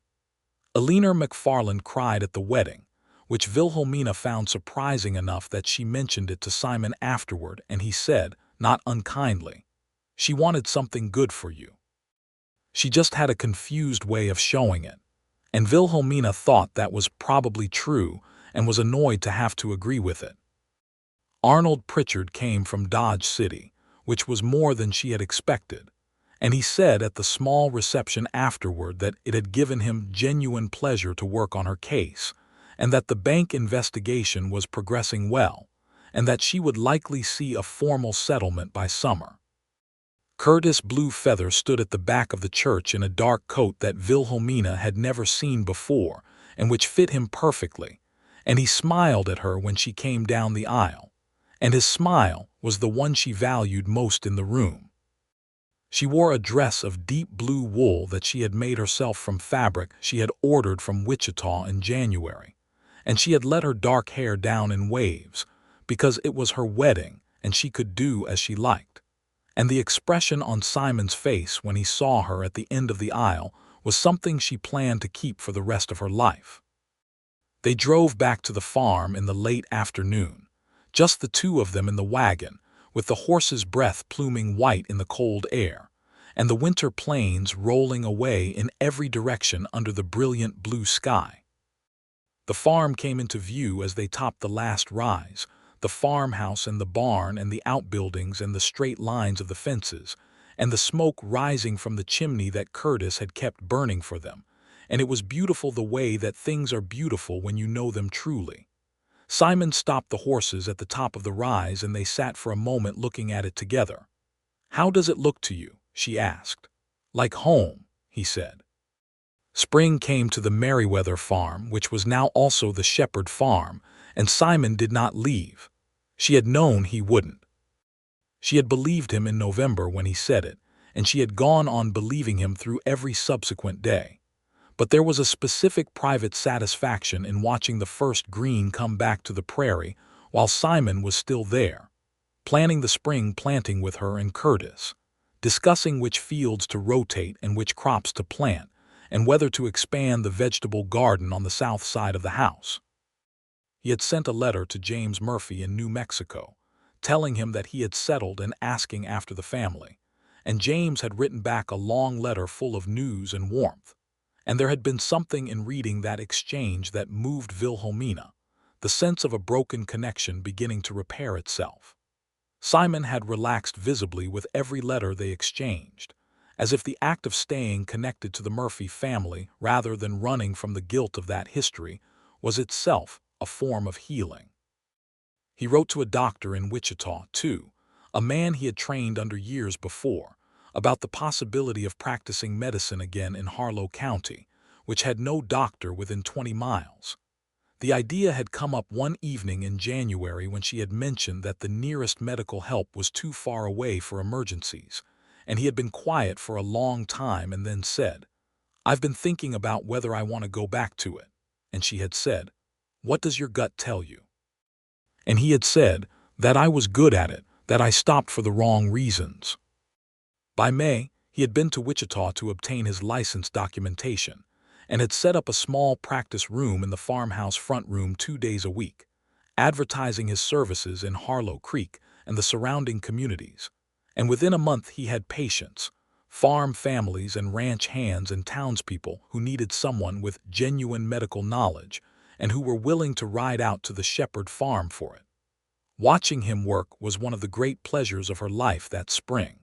Eleanor McFarland cried at the wedding, which Wilhelmina found surprising enough that she mentioned it to Simon afterward, and he said, not unkindly, "She wanted something good for you. She just had a confused way of showing it." And Wilhelmina thought that was probably true and was annoyed to have to agree with it. Arnold Pritchard came from Dodge City, which was more than she had expected, and he said at the small reception afterward that it had given him genuine pleasure to work on her case, and that the bank investigation was progressing well, and that she would likely see a formal settlement by summer. Curtis Blue Feather stood at the back of the church in a dark coat that Wilhelmina had never seen before and which fit him perfectly, and he smiled at her when she came down the aisle, and his smile was the one she valued most in the room. She wore a dress of deep blue wool that she had made herself from fabric she had ordered from Wichita in January, and she had let her dark hair down in waves because it was her wedding and she could do as she liked. And the expression on Simon's face when he saw her at the end of the aisle was something she planned to keep for the rest of her life. They drove back to the farm in the late afternoon, just the two of them in the wagon, with the horse's breath pluming white in the cold air, and the winter plains rolling away in every direction under the brilliant blue sky. The farm came into view as they topped the last rise, the farmhouse and the barn and the outbuildings and the straight lines of the fences, and the smoke rising from the chimney that Curtis had kept burning for them, and it was beautiful the way that things are beautiful when you know them truly. Simon stopped the horses at the top of the rise and they sat for a moment looking at it together. "How does it look to you?" she asked. "Like home," he said. Spring came to the Merriweather farm, which was now also the Shepard farm, and Simon did not leave. She had known he wouldn't. She had believed him in November when he said it, and she had gone on believing him through every subsequent day. But there was a specific private satisfaction in watching the first green come back to the prairie while Simon was still there, planning the spring planting with her and Curtis, discussing which fields to rotate and which crops to plant, and whether to expand the vegetable garden on the south side of the house. He had sent a letter to James Murphy in New Mexico, telling him that he had settled and asking after the family, and James had written back a long letter full of news and warmth. And there had been something in reading that exchange that moved Wilhelmina, the sense of a broken connection beginning to repair itself. Simon had relaxed visibly with every letter they exchanged, as if the act of staying connected to the Murphy family rather than running from the guilt of that history was itself a form of healing. He wrote to a doctor in Wichita, too, a man he had trained under years before, about the possibility of practicing medicine again in Harlow County, which had no doctor within 20 miles. The idea had come up one evening in January when she had mentioned that the nearest medical help was too far away for emergencies, and he had been quiet for a long time and then said, "I've been thinking about whether I want to go back to it." And she had said, "What does your gut tell you?" And he had said, "That I was good at it, that I stopped for the wrong reasons." By May, he had been to Wichita to obtain his license documentation, and had set up a small practice room in the farmhouse front room 2 days a week, advertising his services in Harlow Creek and the surrounding communities. And within a month he had patients, farm families and ranch hands and townspeople who needed someone with genuine medical knowledge and who were willing to ride out to the Shepard farm for it. Watching him work was one of the great pleasures of her life that spring.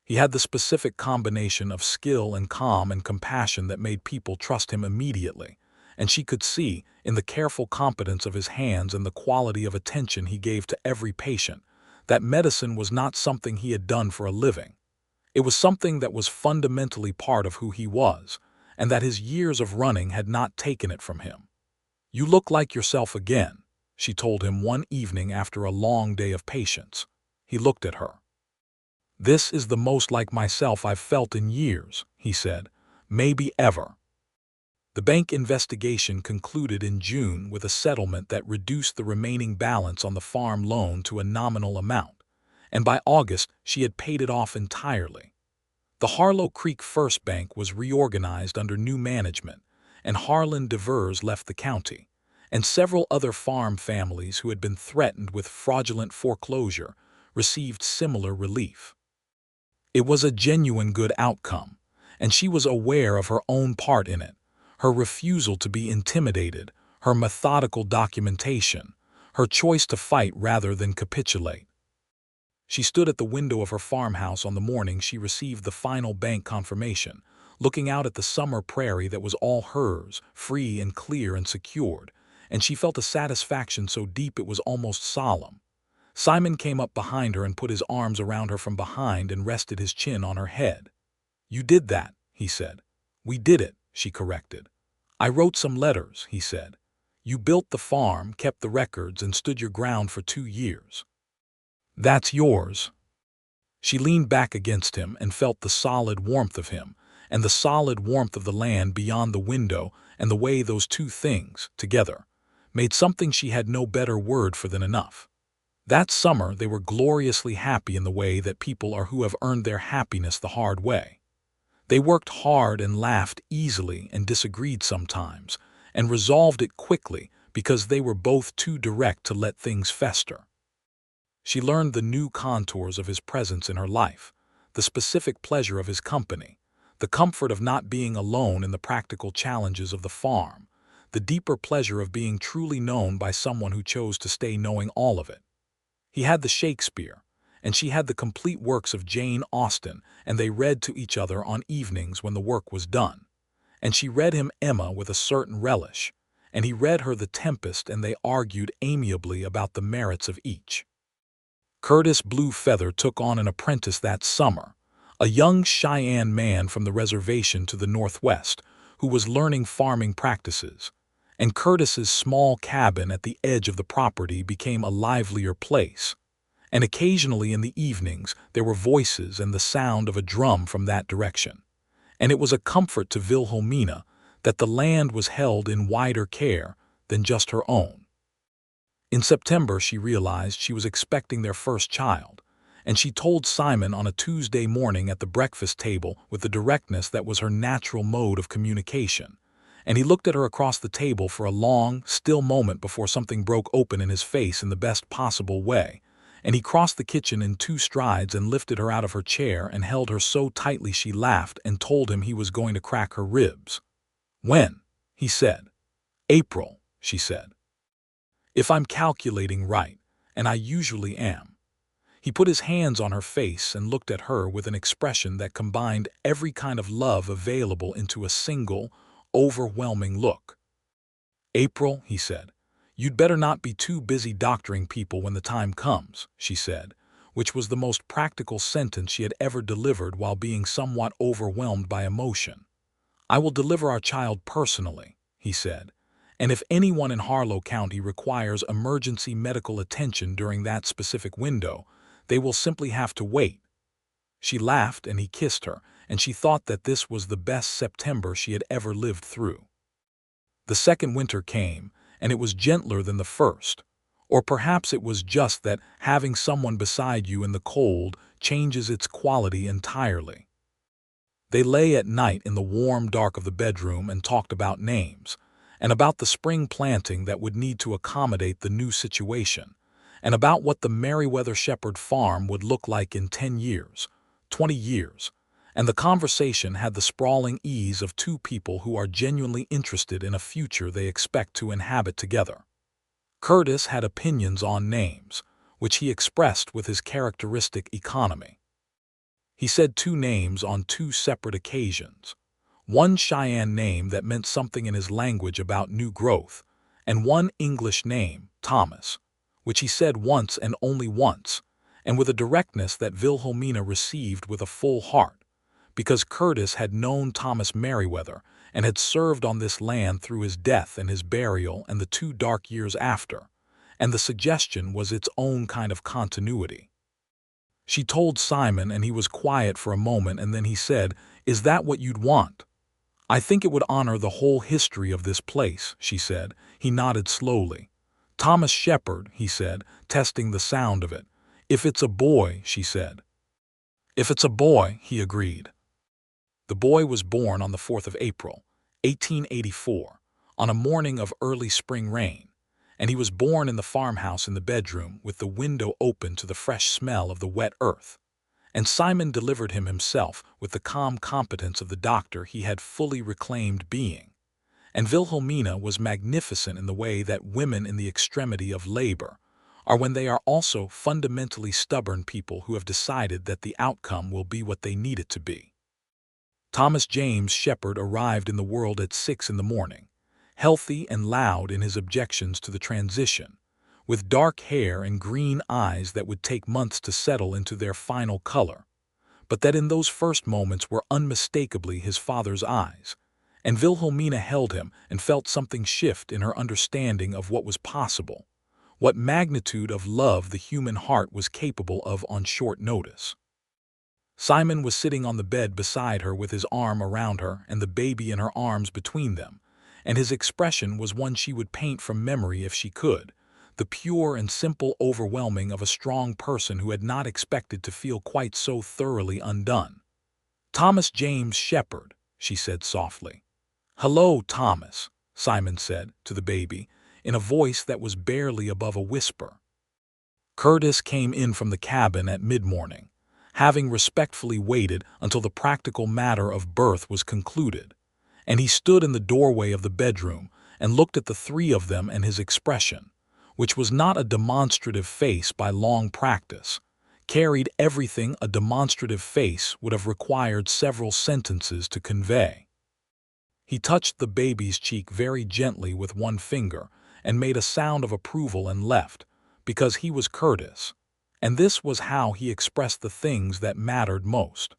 He had the specific combination of skill and calm and compassion that made people trust him immediately, and she could see, in the careful competence of his hands and the quality of attention he gave to every patient, that medicine was not something he had done for a living. It was something that was fundamentally part of who he was, and that his years of running had not taken it from him. "You look like yourself again," she told him one evening after a long day of patience. He looked at her. "This is the most like myself I've felt in years," he said, "maybe ever." The bank investigation concluded in June with a settlement that reduced the remaining balance on the farm loan to a nominal amount, and by August she had paid it off entirely. The Harlow Creek First Bank was reorganized under new management, and Harlan Devers left the county, and several other farm families who had been threatened with fraudulent foreclosure received similar relief. It was a genuine good outcome, and she was aware of her own part in it, her refusal to be intimidated, her methodical documentation, her choice to fight rather than capitulate. She stood at the window of her farmhouse on the morning she received the final bank confirmation, looking out at the summer prairie that was all hers, free and clear and secured, and she felt a satisfaction so deep it was almost solemn. Simon came up behind her and put his arms around her from behind and rested his chin on her head. "You did that," he said. "We did it," she corrected. "I wrote some letters," he said. "You built the farm, kept the records, and stood your ground for 2 years. That's yours." She leaned back against him and felt the solid warmth of him, and the solid warmth of the land beyond the window, and the way those two things, together, made something she had no better word for than enough. That summer they were gloriously happy in the way that people are who have earned their happiness the hard way. They worked hard and laughed easily and disagreed sometimes, and resolved it quickly because they were both too direct to let things fester. She learned the new contours of his presence in her life, the specific pleasure of his company, the comfort of not being alone in the practical challenges of the farm, the deeper pleasure of being truly known by someone who chose to stay knowing all of it. He had the Shakespeare, and she had the complete works of Jane Austen, and they read to each other on evenings when the work was done. And she read him Emma with a certain relish, and he read her The Tempest, and they argued amiably about the merits of each. Curtis Blue Feather took on an apprentice that summer, a young Cheyenne man from the reservation to the northwest, who was learning farming practices, and Curtis's small cabin at the edge of the property became a livelier place. And occasionally in the evenings there were voices and the sound of a drum from that direction. And it was a comfort to Wilhelmina that the land was held in wider care than just her own. In September she realized she was expecting their first child, and she told Simon on a Tuesday morning at the breakfast table with the directness that was her natural mode of communication. And he looked at her across the table for a long, still moment before something broke open in his face in the best possible way, and he crossed the kitchen in 2 strides and lifted her out of her chair and held her so tightly she laughed and told him he was going to crack her ribs. "When?" he said. "April," she said. "If I'm calculating right, and I usually am." He put his hands on her face and looked at her with an expression that combined every kind of love available into a single, overwhelming look. "April," he said. "You'd better not be too busy doctoring people when the time comes," she said, which was the most practical sentence she had ever delivered while being somewhat overwhelmed by emotion. "I will deliver our child personally," he said, "and if anyone in Harlow County requires emergency medical attention during that specific window, they will simply have to wait." She laughed and he kissed her, and she thought that this was the best September she had ever lived through. The second winter came, and it was gentler than the first. Or perhaps it was just that having someone beside you in the cold changes its quality entirely. They lay at night in the warm dark of the bedroom and talked about names, and about the spring planting that would need to accommodate the new situation, and about what the Merriweather Shepard farm would look like in 10 years, 20 years, and the conversation had the sprawling ease of two people who are genuinely interested in a future they expect to inhabit together. Curtis had opinions on names, which he expressed with his characteristic economy. He said two names on two separate occasions. One Cheyenne name that meant something in his language about new growth, and one English name, Thomas, which he said once and only once, and with a directness that Wilhelmina received with a full heart, because Curtis had known Thomas Merriweather and had served on this land through his death and his burial and the 2 dark years after, and the suggestion was its own kind of continuity. She told Simon, and he was quiet for a moment, and then he said, "Is that what you'd want?" "I think it would honor the whole history of this place," she said. He nodded slowly. "Thomas Shepard," he said, testing the sound of it. "If it's a boy," she said. "If it's a boy," he agreed. The boy was born on the 4th of April, 1884, on a morning of early spring rain, and he was born in the farmhouse in the bedroom with the window open to the fresh smell of the wet earth. And Simon delivered him himself with the calm competence of the doctor he had fully reclaimed being. And Wilhelmina was magnificent in the way that women in the extremity of labor are when they are also fundamentally stubborn people who have decided that the outcome will be what they need it to be. Thomas James Shepard arrived in the world at 6 in the morning, healthy and loud in his objections to the transition, with dark hair and green eyes that would take months to settle into their final color, but that in those first moments were unmistakably his father's eyes, and Wilhelmina held him and felt something shift in her understanding of what was possible, what magnitude of love the human heart was capable of on short notice. Simon was sitting on the bed beside her with his arm around her and the baby in her arms between them, and his expression was one she would paint from memory if she could, the pure and simple overwhelming of a strong person who had not expected to feel quite so thoroughly undone. "Thomas James Shepard," she said softly. "Hello, Thomas," Simon said to the baby, in a voice that was barely above a whisper. Curtis came in from the cabin at mid-morning, having respectfully waited until the practical matter of birth was concluded, and he stood in the doorway of the bedroom and looked at the three of them, and his expression, which was not a demonstrative face by long practice, carried everything a demonstrative face would have required several sentences to convey. He touched the baby's cheek very gently with one finger and made a sound of approval and left, because he was Curtis, and this was how he expressed the things that mattered most.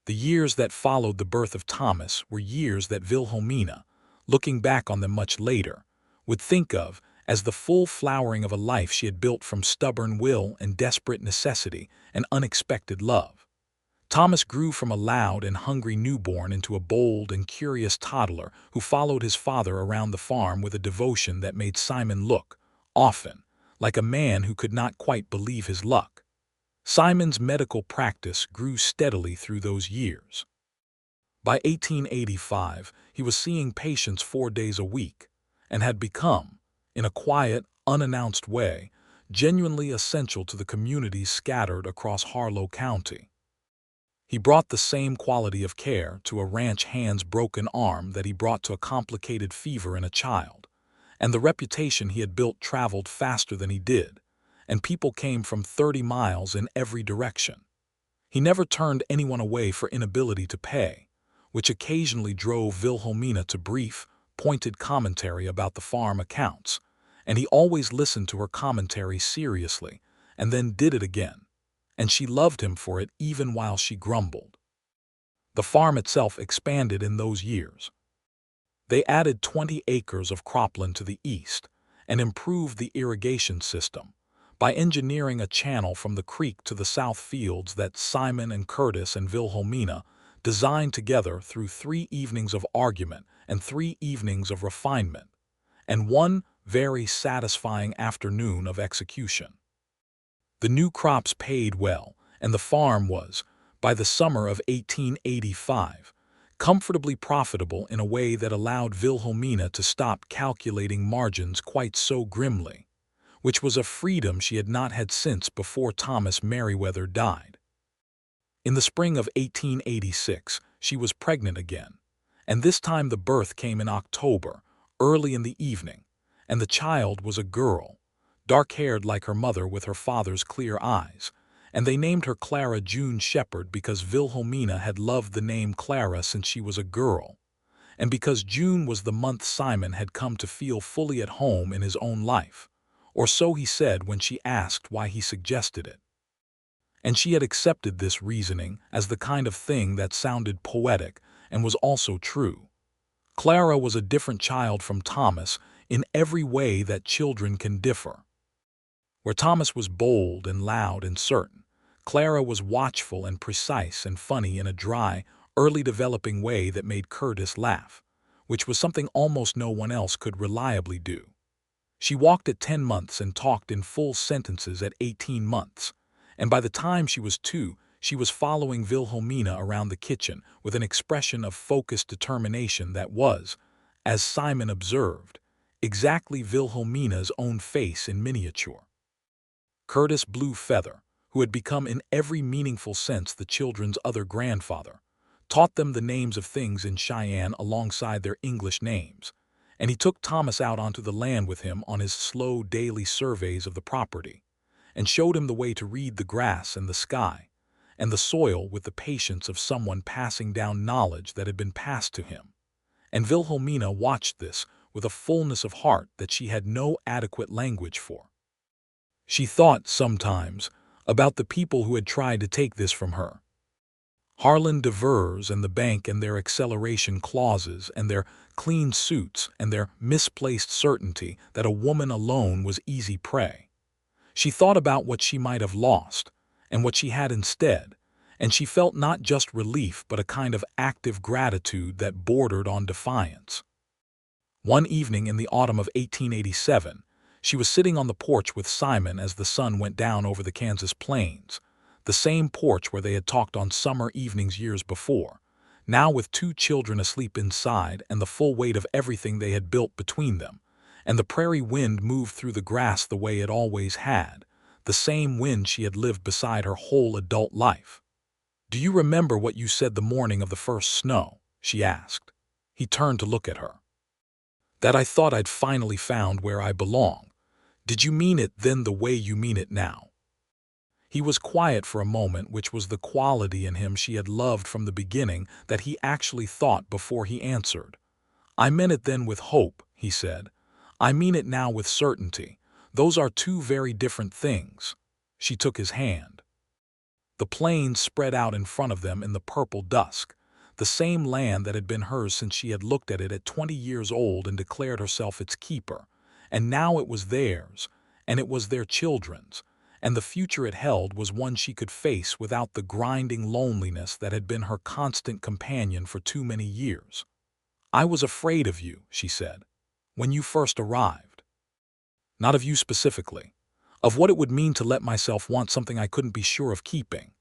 The years that followed the birth of Thomas were years that Wilhelmina, looking back on them much later, would think of as the full flowering of a life she had built from stubborn will and desperate necessity and unexpected love. Thomas grew from a loud and hungry newborn into a bold and curious toddler who followed his father around the farm with a devotion that made Simon look, often, like a man who could not quite believe his luck. Simon's medical practice grew steadily through those years. By 1885, he was seeing patients 4 days a week and had become, in a quiet, unannounced way, genuinely essential to the communities scattered across Harlow County. He brought the same quality of care to a ranch hand's broken arm that he brought to a complicated fever in a child, and the reputation he had built traveled faster than he did, and people came from 30 miles in every direction. He never turned anyone away for inability to pay, which occasionally drove Wilhelmina to brief, pointed commentary about the farm accounts, and he always listened to her commentary seriously and then did it again, and she loved him for it even while she grumbled. The farm itself expanded in those years. They added 20 acres of cropland to the east and improved the irrigation system by engineering a channel from the creek to the south fields that Simon and Curtis and Wilhelmina designed together through 3 evenings of argument and 3 evenings of refinement, and 1 very satisfying afternoon of execution. The new crops paid well, and the farm was, by the summer of 1885, comfortably profitable in a way that allowed Wilhelmina to stop calculating margins quite so grimly, which was a freedom she had not had since before Thomas Merriweather died. In the spring of 1886, she was pregnant again, and this time the birth came in October, early in the evening, and the child was a girl, dark-haired like her mother with her father's clear eyes, and they named her Clara June Shepard because Wilhelmina had loved the name Clara since she was a girl, and because June was the month Simon had come to feel fully at home in his own life, or so he said when she asked why he suggested it. And she had accepted this reasoning as the kind of thing that sounded poetic and was also true. Clara was a different child from Thomas in every way that children can differ. Where Thomas was bold and loud and certain, Clara was watchful and precise and funny in a dry, early developing way that made Curtis laugh, which was something almost no one else could reliably do. She walked at 10 months and talked in full sentences at 18 months, and by the time she was 2, she was following Wilhelmina around the kitchen with an expression of focused determination that was, as Simon observed, exactly Wilhelmina's own face in miniature. Curtis Blue Feather, who had become in every meaningful sense the children's other grandfather, taught them the names of things in Cheyenne alongside their English names, and he took Thomas out onto the land with him on his slow daily surveys of the property, and showed him the way to read the grass and the sky, and the soil with the patience of someone passing down knowledge that had been passed to him. And Wilhelmina watched this with a fullness of heart that she had no adequate language for. She thought, sometimes, about the people who had tried to take this from her. Harlan Devers and the bank and their acceleration clauses and their clean suits and their misplaced certainty that a woman alone was easy prey. She thought about what she might have lost and what she had instead, and she felt not just relief but a kind of active gratitude that bordered on defiance. One evening in the autumn of 1887, she was sitting on the porch with Simon as the sun went down over the Kansas plains, the same porch where they had talked on summer evenings years before, now with 2 children asleep inside and the full weight of everything they had built between them, and the prairie wind moved through the grass the way it always had, the same wind she had lived beside her whole adult life. "Do you remember what you said the morning of the first snow?" she asked. He turned to look at her. "That I thought I'd finally found where I belong. Did you mean it then the way you mean it now?" He was quiet for a moment, which was the quality in him she had loved from the beginning that he actually thought before he answered. "I meant it then with hope," he said. "I mean it now with certainty. Those are 2 very different things." She took his hand. The plains spread out in front of them in the purple dusk, the same land that had been hers since she had looked at it at 20 years old and declared herself its keeper, and now it was theirs, and it was their children's, and the future it held was one she could face without the grinding loneliness that had been her constant companion for too many years. "I was afraid of you," she said, "when you first arrived. Not of you specifically, of what it would mean to let myself want something I couldn't be sure of keeping.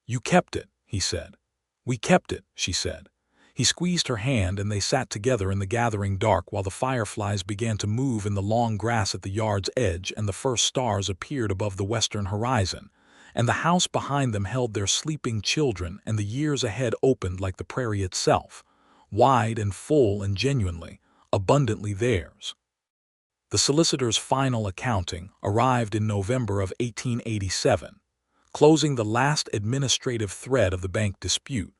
You kept it," he said. "We kept it," she said. He squeezed her hand and they sat together in the gathering dark while the fireflies began to move in the long grass at the yard's edge and the first stars appeared above the western horizon, and the house behind them held their sleeping children and the years ahead opened like the prairie itself, wide and full and genuinely, abundantly theirs. The solicitor's final accounting arrived in November of 1887, closing the last administrative thread of the bank dispute,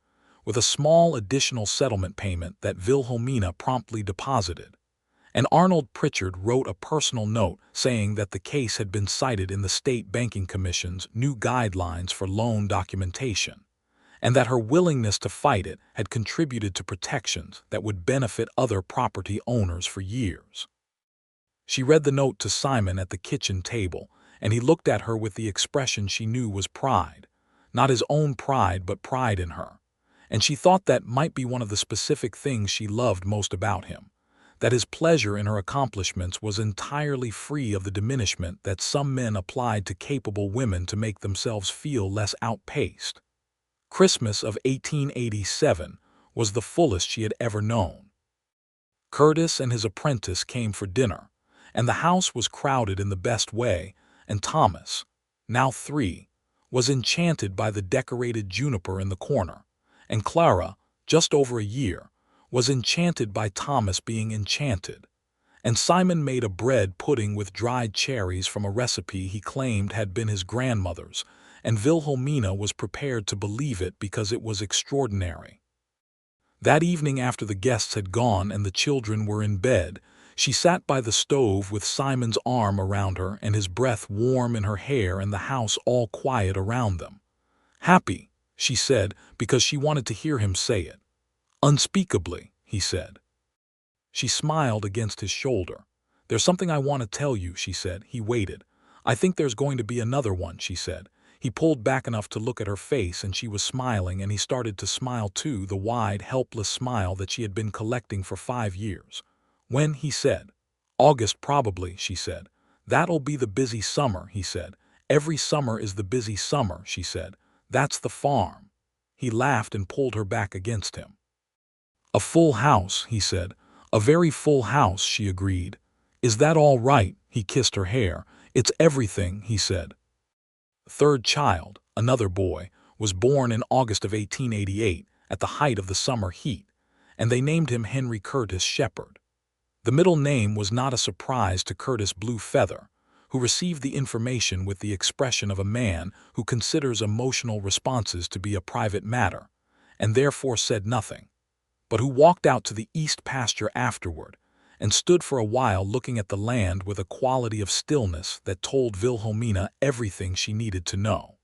with a small additional settlement payment that Wilhelmina promptly deposited. And Arnold Pritchard wrote a personal note saying that the case had been cited in the State Banking Commission's new guidelines for loan documentation, and that her willingness to fight it had contributed to protections that would benefit other property owners for years. She read the note to Simon at the kitchen table, and he looked at her with the expression she knew was pride, not his own pride but pride in her, and she thought that might be one of the specific things she loved most about him, that his pleasure in her accomplishments was entirely free of the diminishment that some men applied to capable women to make themselves feel less outpaced. Christmas of 1887 was the fullest she had ever known. Curtis and his apprentice came for dinner, and the house was crowded in the best way, and Thomas, now 3, was enchanted by the decorated juniper in the corner, and Clara, just over a year, was enchanted by Thomas being enchanted. And Simon made a bread pudding with dried cherries from a recipe he claimed had been his grandmother's, and Wilhelmina was prepared to believe it because it was extraordinary. That evening, after the guests had gone and the children were in bed, she sat by the stove with Simon's arm around her and his breath warm in her hair and the house all quiet around them. "Happy," she said, because she wanted to hear him say it. "Unspeakably," he said. She smiled against his shoulder. "There's something I want to tell you," she said. He waited. "I think there's going to be another one," she said. He pulled back enough to look at her face, and she was smiling, and he started to smile too, the wide, helpless smile that she had been collecting for 5 years. "When?" he said. "August probably," she said. "That'll be the busy summer," he said. "Every summer is the busy summer," she said. "That's the farm." He laughed and pulled her back against him. "A full house," he said. "A very full house," she agreed. "Is that all right?" He kissed her hair. "It's everything," he said. The third child, another boy, was born in August of 1888, at the height of the summer heat, and they named him Henry Curtis Shepard. The middle name was not a surprise to Curtis Blue Feather, who received the information with the expression of a man who considers emotional responses to be a private matter, and therefore said nothing, but who walked out to the east pasture afterward and stood for a while looking at the land with a quality of stillness that told Wilhelmina everything she needed to know.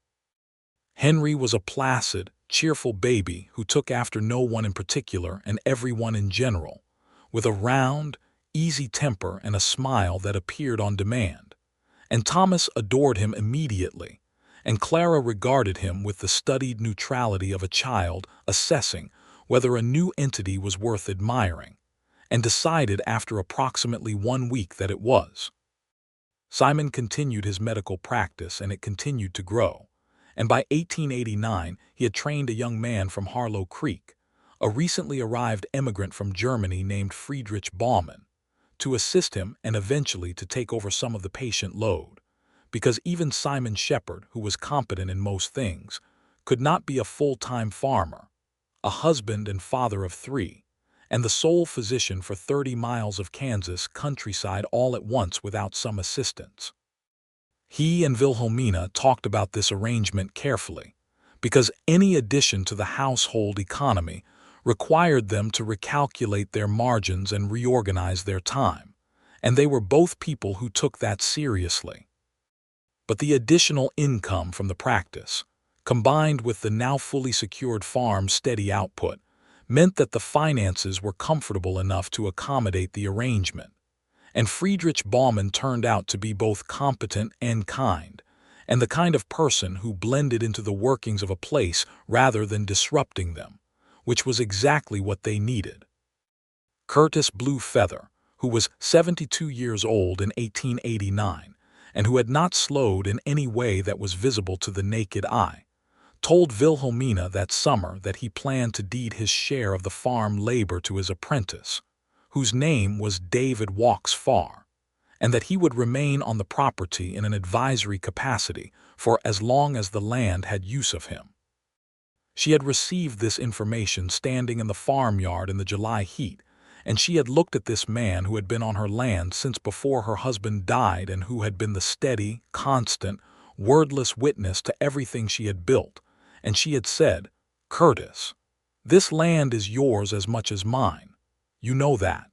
Henry was a placid, cheerful baby who took after no one in particular and everyone in general, with a round, easy temper and a smile that appeared on demand. And Thomas adored him immediately, and Clara regarded him with the studied neutrality of a child assessing whether a new entity was worth admiring, and decided after approximately 1 week that it was. Simon continued his medical practice, and it continued to grow, and by 1889 he had trained a young man from Harlow Creek, a recently arrived immigrant from Germany named Friedrich Baumann, to assist him and eventually to take over some of the patient load, because even Simon Shepard, who was competent in most things, could not be a full-time farmer, a husband and father of 3, and the sole physician for 30 miles of Kansas countryside all at once without some assistance. He and Wilhelmina talked about this arrangement carefully, because any addition to the household economy required them to recalculate their margins and reorganize their time, and they were both people who took that seriously. But the additional income from the practice, combined with the now fully secured farm's steady output, meant that the finances were comfortable enough to accommodate the arrangement, and Friedrich Baumann turned out to be both competent and kind, and the kind of person who blended into the workings of a place rather than disrupting them, which was exactly what they needed. Curtis Blue Feather, who was 72 years old in 1889, and who had not slowed in any way that was visible to the naked eye, told Wilhelmina that summer that he planned to deed his share of the farm labor to his apprentice, whose name was David Walks Farr, and that he would remain on the property in an advisory capacity for as long as the land had use of him. She had received this information standing in the farmyard in the July heat, and she had looked at this man who had been on her land since before her husband died and who had been the steady, constant, wordless witness to everything she had built, and she had said, "Curtis, this land is yours as much as mine. You know that."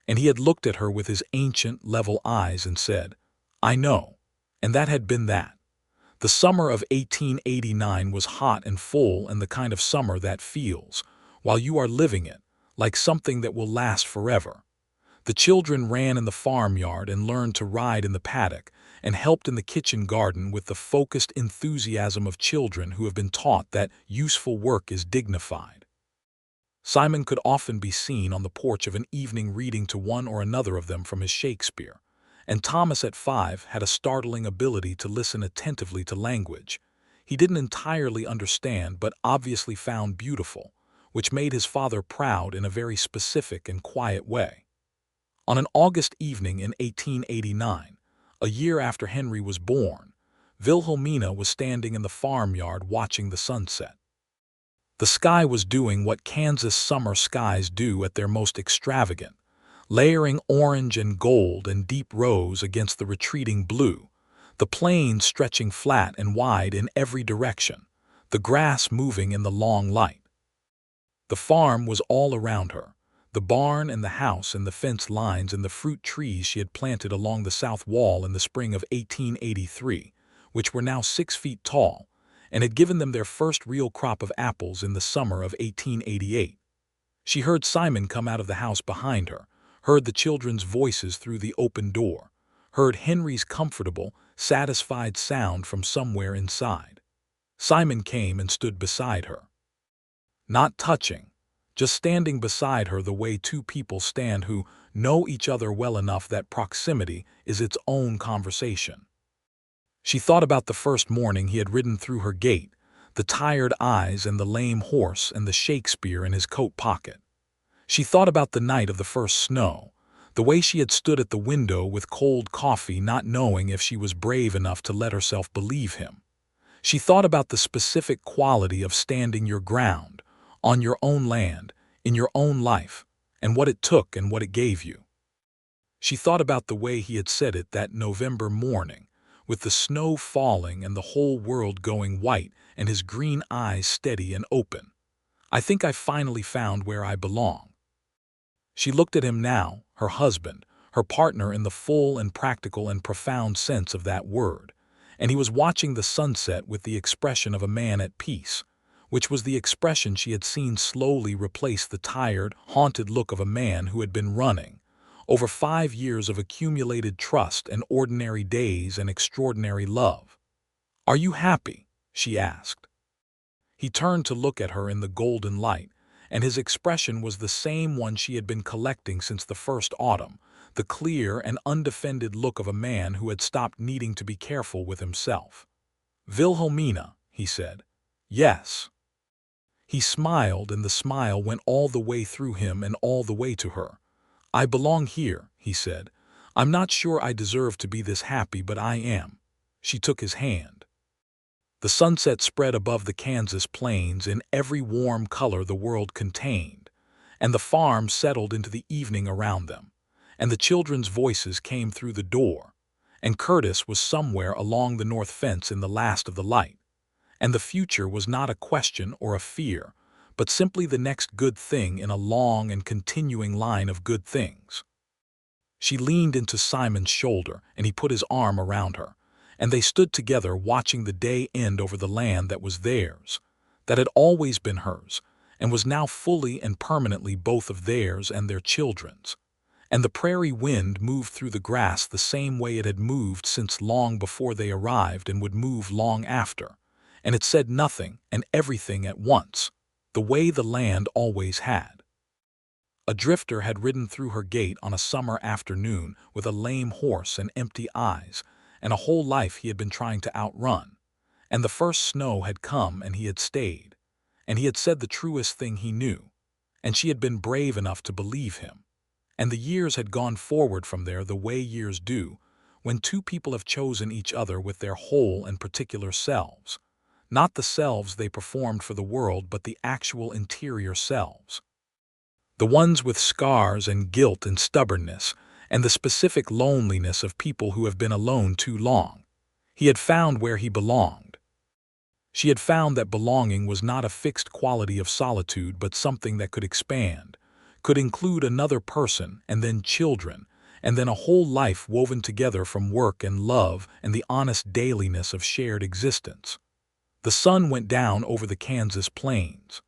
And he had looked at her with his ancient, level eyes and said, "I know," and that had been that. The summer of 1889 was hot and full, and the kind of summer that feels, while you are living it, like something that will last forever. The children ran in the farmyard and learned to ride in the paddock, and helped in the kitchen garden with the focused enthusiasm of children who have been taught that useful work is dignified. Simon could often be seen on the porch of an evening reading to one or another of them from his Shakespeare, and Thomas at 5 had a startling ability to listen attentively to language. he didn't entirely understand but obviously found beautiful, which made his father proud in a very specific and quiet way. On an August evening in 1889, a year after Henry was born, Wilhelmina was standing in the farmyard watching the sunset. The sky was doing what Kansas summer skies do at their most extravagant, layering orange and gold and deep rose against the retreating blue, the plains stretching flat and wide in every direction, the grass moving in the long light. The farm was all around her, the barn and the house and the fence lines and the fruit trees she had planted along the south wall in the spring of 1883, which were now 6 feet tall, and had given them their first real crop of apples in the summer of 1888. She heard Simon come out of the house behind her, heard the children's voices through the open door, heard Henry's comfortable, satisfied sound from somewhere inside. Simon came and stood beside her. Not touching, just standing beside her the way two people stand who know each other well enough that proximity is its own conversation. She thought about the first morning he had ridden through her gate, the tired eyes and the lame horse and the Shakespeare in his coat pocket. She thought about the night of the first snow, the way she had stood at the window with cold coffee not knowing if she was brave enough to let herself believe him. She thought about the specific quality of standing your ground, on your own land, in your own life, and what it took and what it gave you. She thought about the way he had said it that November morning, with the snow falling and the whole world going white and his green eyes steady and open. I think I finally found where I belong. She looked at him now, her husband, her partner in the full and practical and profound sense of that word, and he was watching the sunset with the expression of a man at peace, which was the expression she had seen slowly replace the tired, haunted look of a man who had been running, over 5 years of accumulated trust and ordinary days and extraordinary love. "Are you happy?" she asked. He turned to look at her in the golden light, and his expression was the same one she had been collecting since the first autumn, the clear and undefended look of a man who had stopped needing to be careful with himself. "Wilhelmina," he said. "Yes." He smiled, and the smile went all the way through him and all the way to her. "I belong here," he said. "I'm not sure I deserve to be this happy, but I am." She took his hand. The sunset spread above the Kansas plains in every warm color the world contained, and the farm settled into the evening around them, and the children's voices came through the door, and Curtis was somewhere along the north fence in the last of the light, and the future was not a question or a fear, but simply the next good thing in a long and continuing line of good things. She leaned into Simon's shoulder, and he put his arm around her, and they stood together watching the day end over the land that was theirs, that had always been hers, and was now fully and permanently both of theirs and their children's. And the prairie wind moved through the grass the same way it had moved since long before they arrived and would move long after, and it said nothing and everything at once, the way the land always had. A drifter had ridden through her gate on a summer afternoon with a lame horse and empty eyes, and a whole life he had been trying to outrun, and the first snow had come and he had stayed, and he had said the truest thing he knew, and she had been brave enough to believe him, and the years had gone forward from there the way years do, when two people have chosen each other with their whole and particular selves, not the selves they performed for the world but the actual interior selves. The ones with scars and guilt and stubbornness, and the specific loneliness of people who have been alone too long. He had found where he belonged. She had found that belonging was not a fixed quality of solitude but something that could expand, could include another person and then children, and then a whole life woven together from work and love and the honest dailiness of shared existence. The sun went down over the Kansas plains.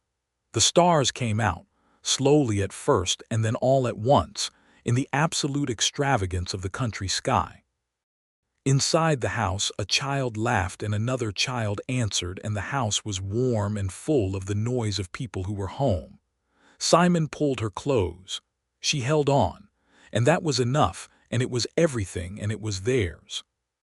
The stars came out, slowly at first and then all at once, in the absolute extravagance of the country sky. Inside the house, a child laughed and another child answered, and the house was warm and full of the noise of people who were home. Simon pulled her close. She held on, and that was enough, and it was everything, and it was theirs.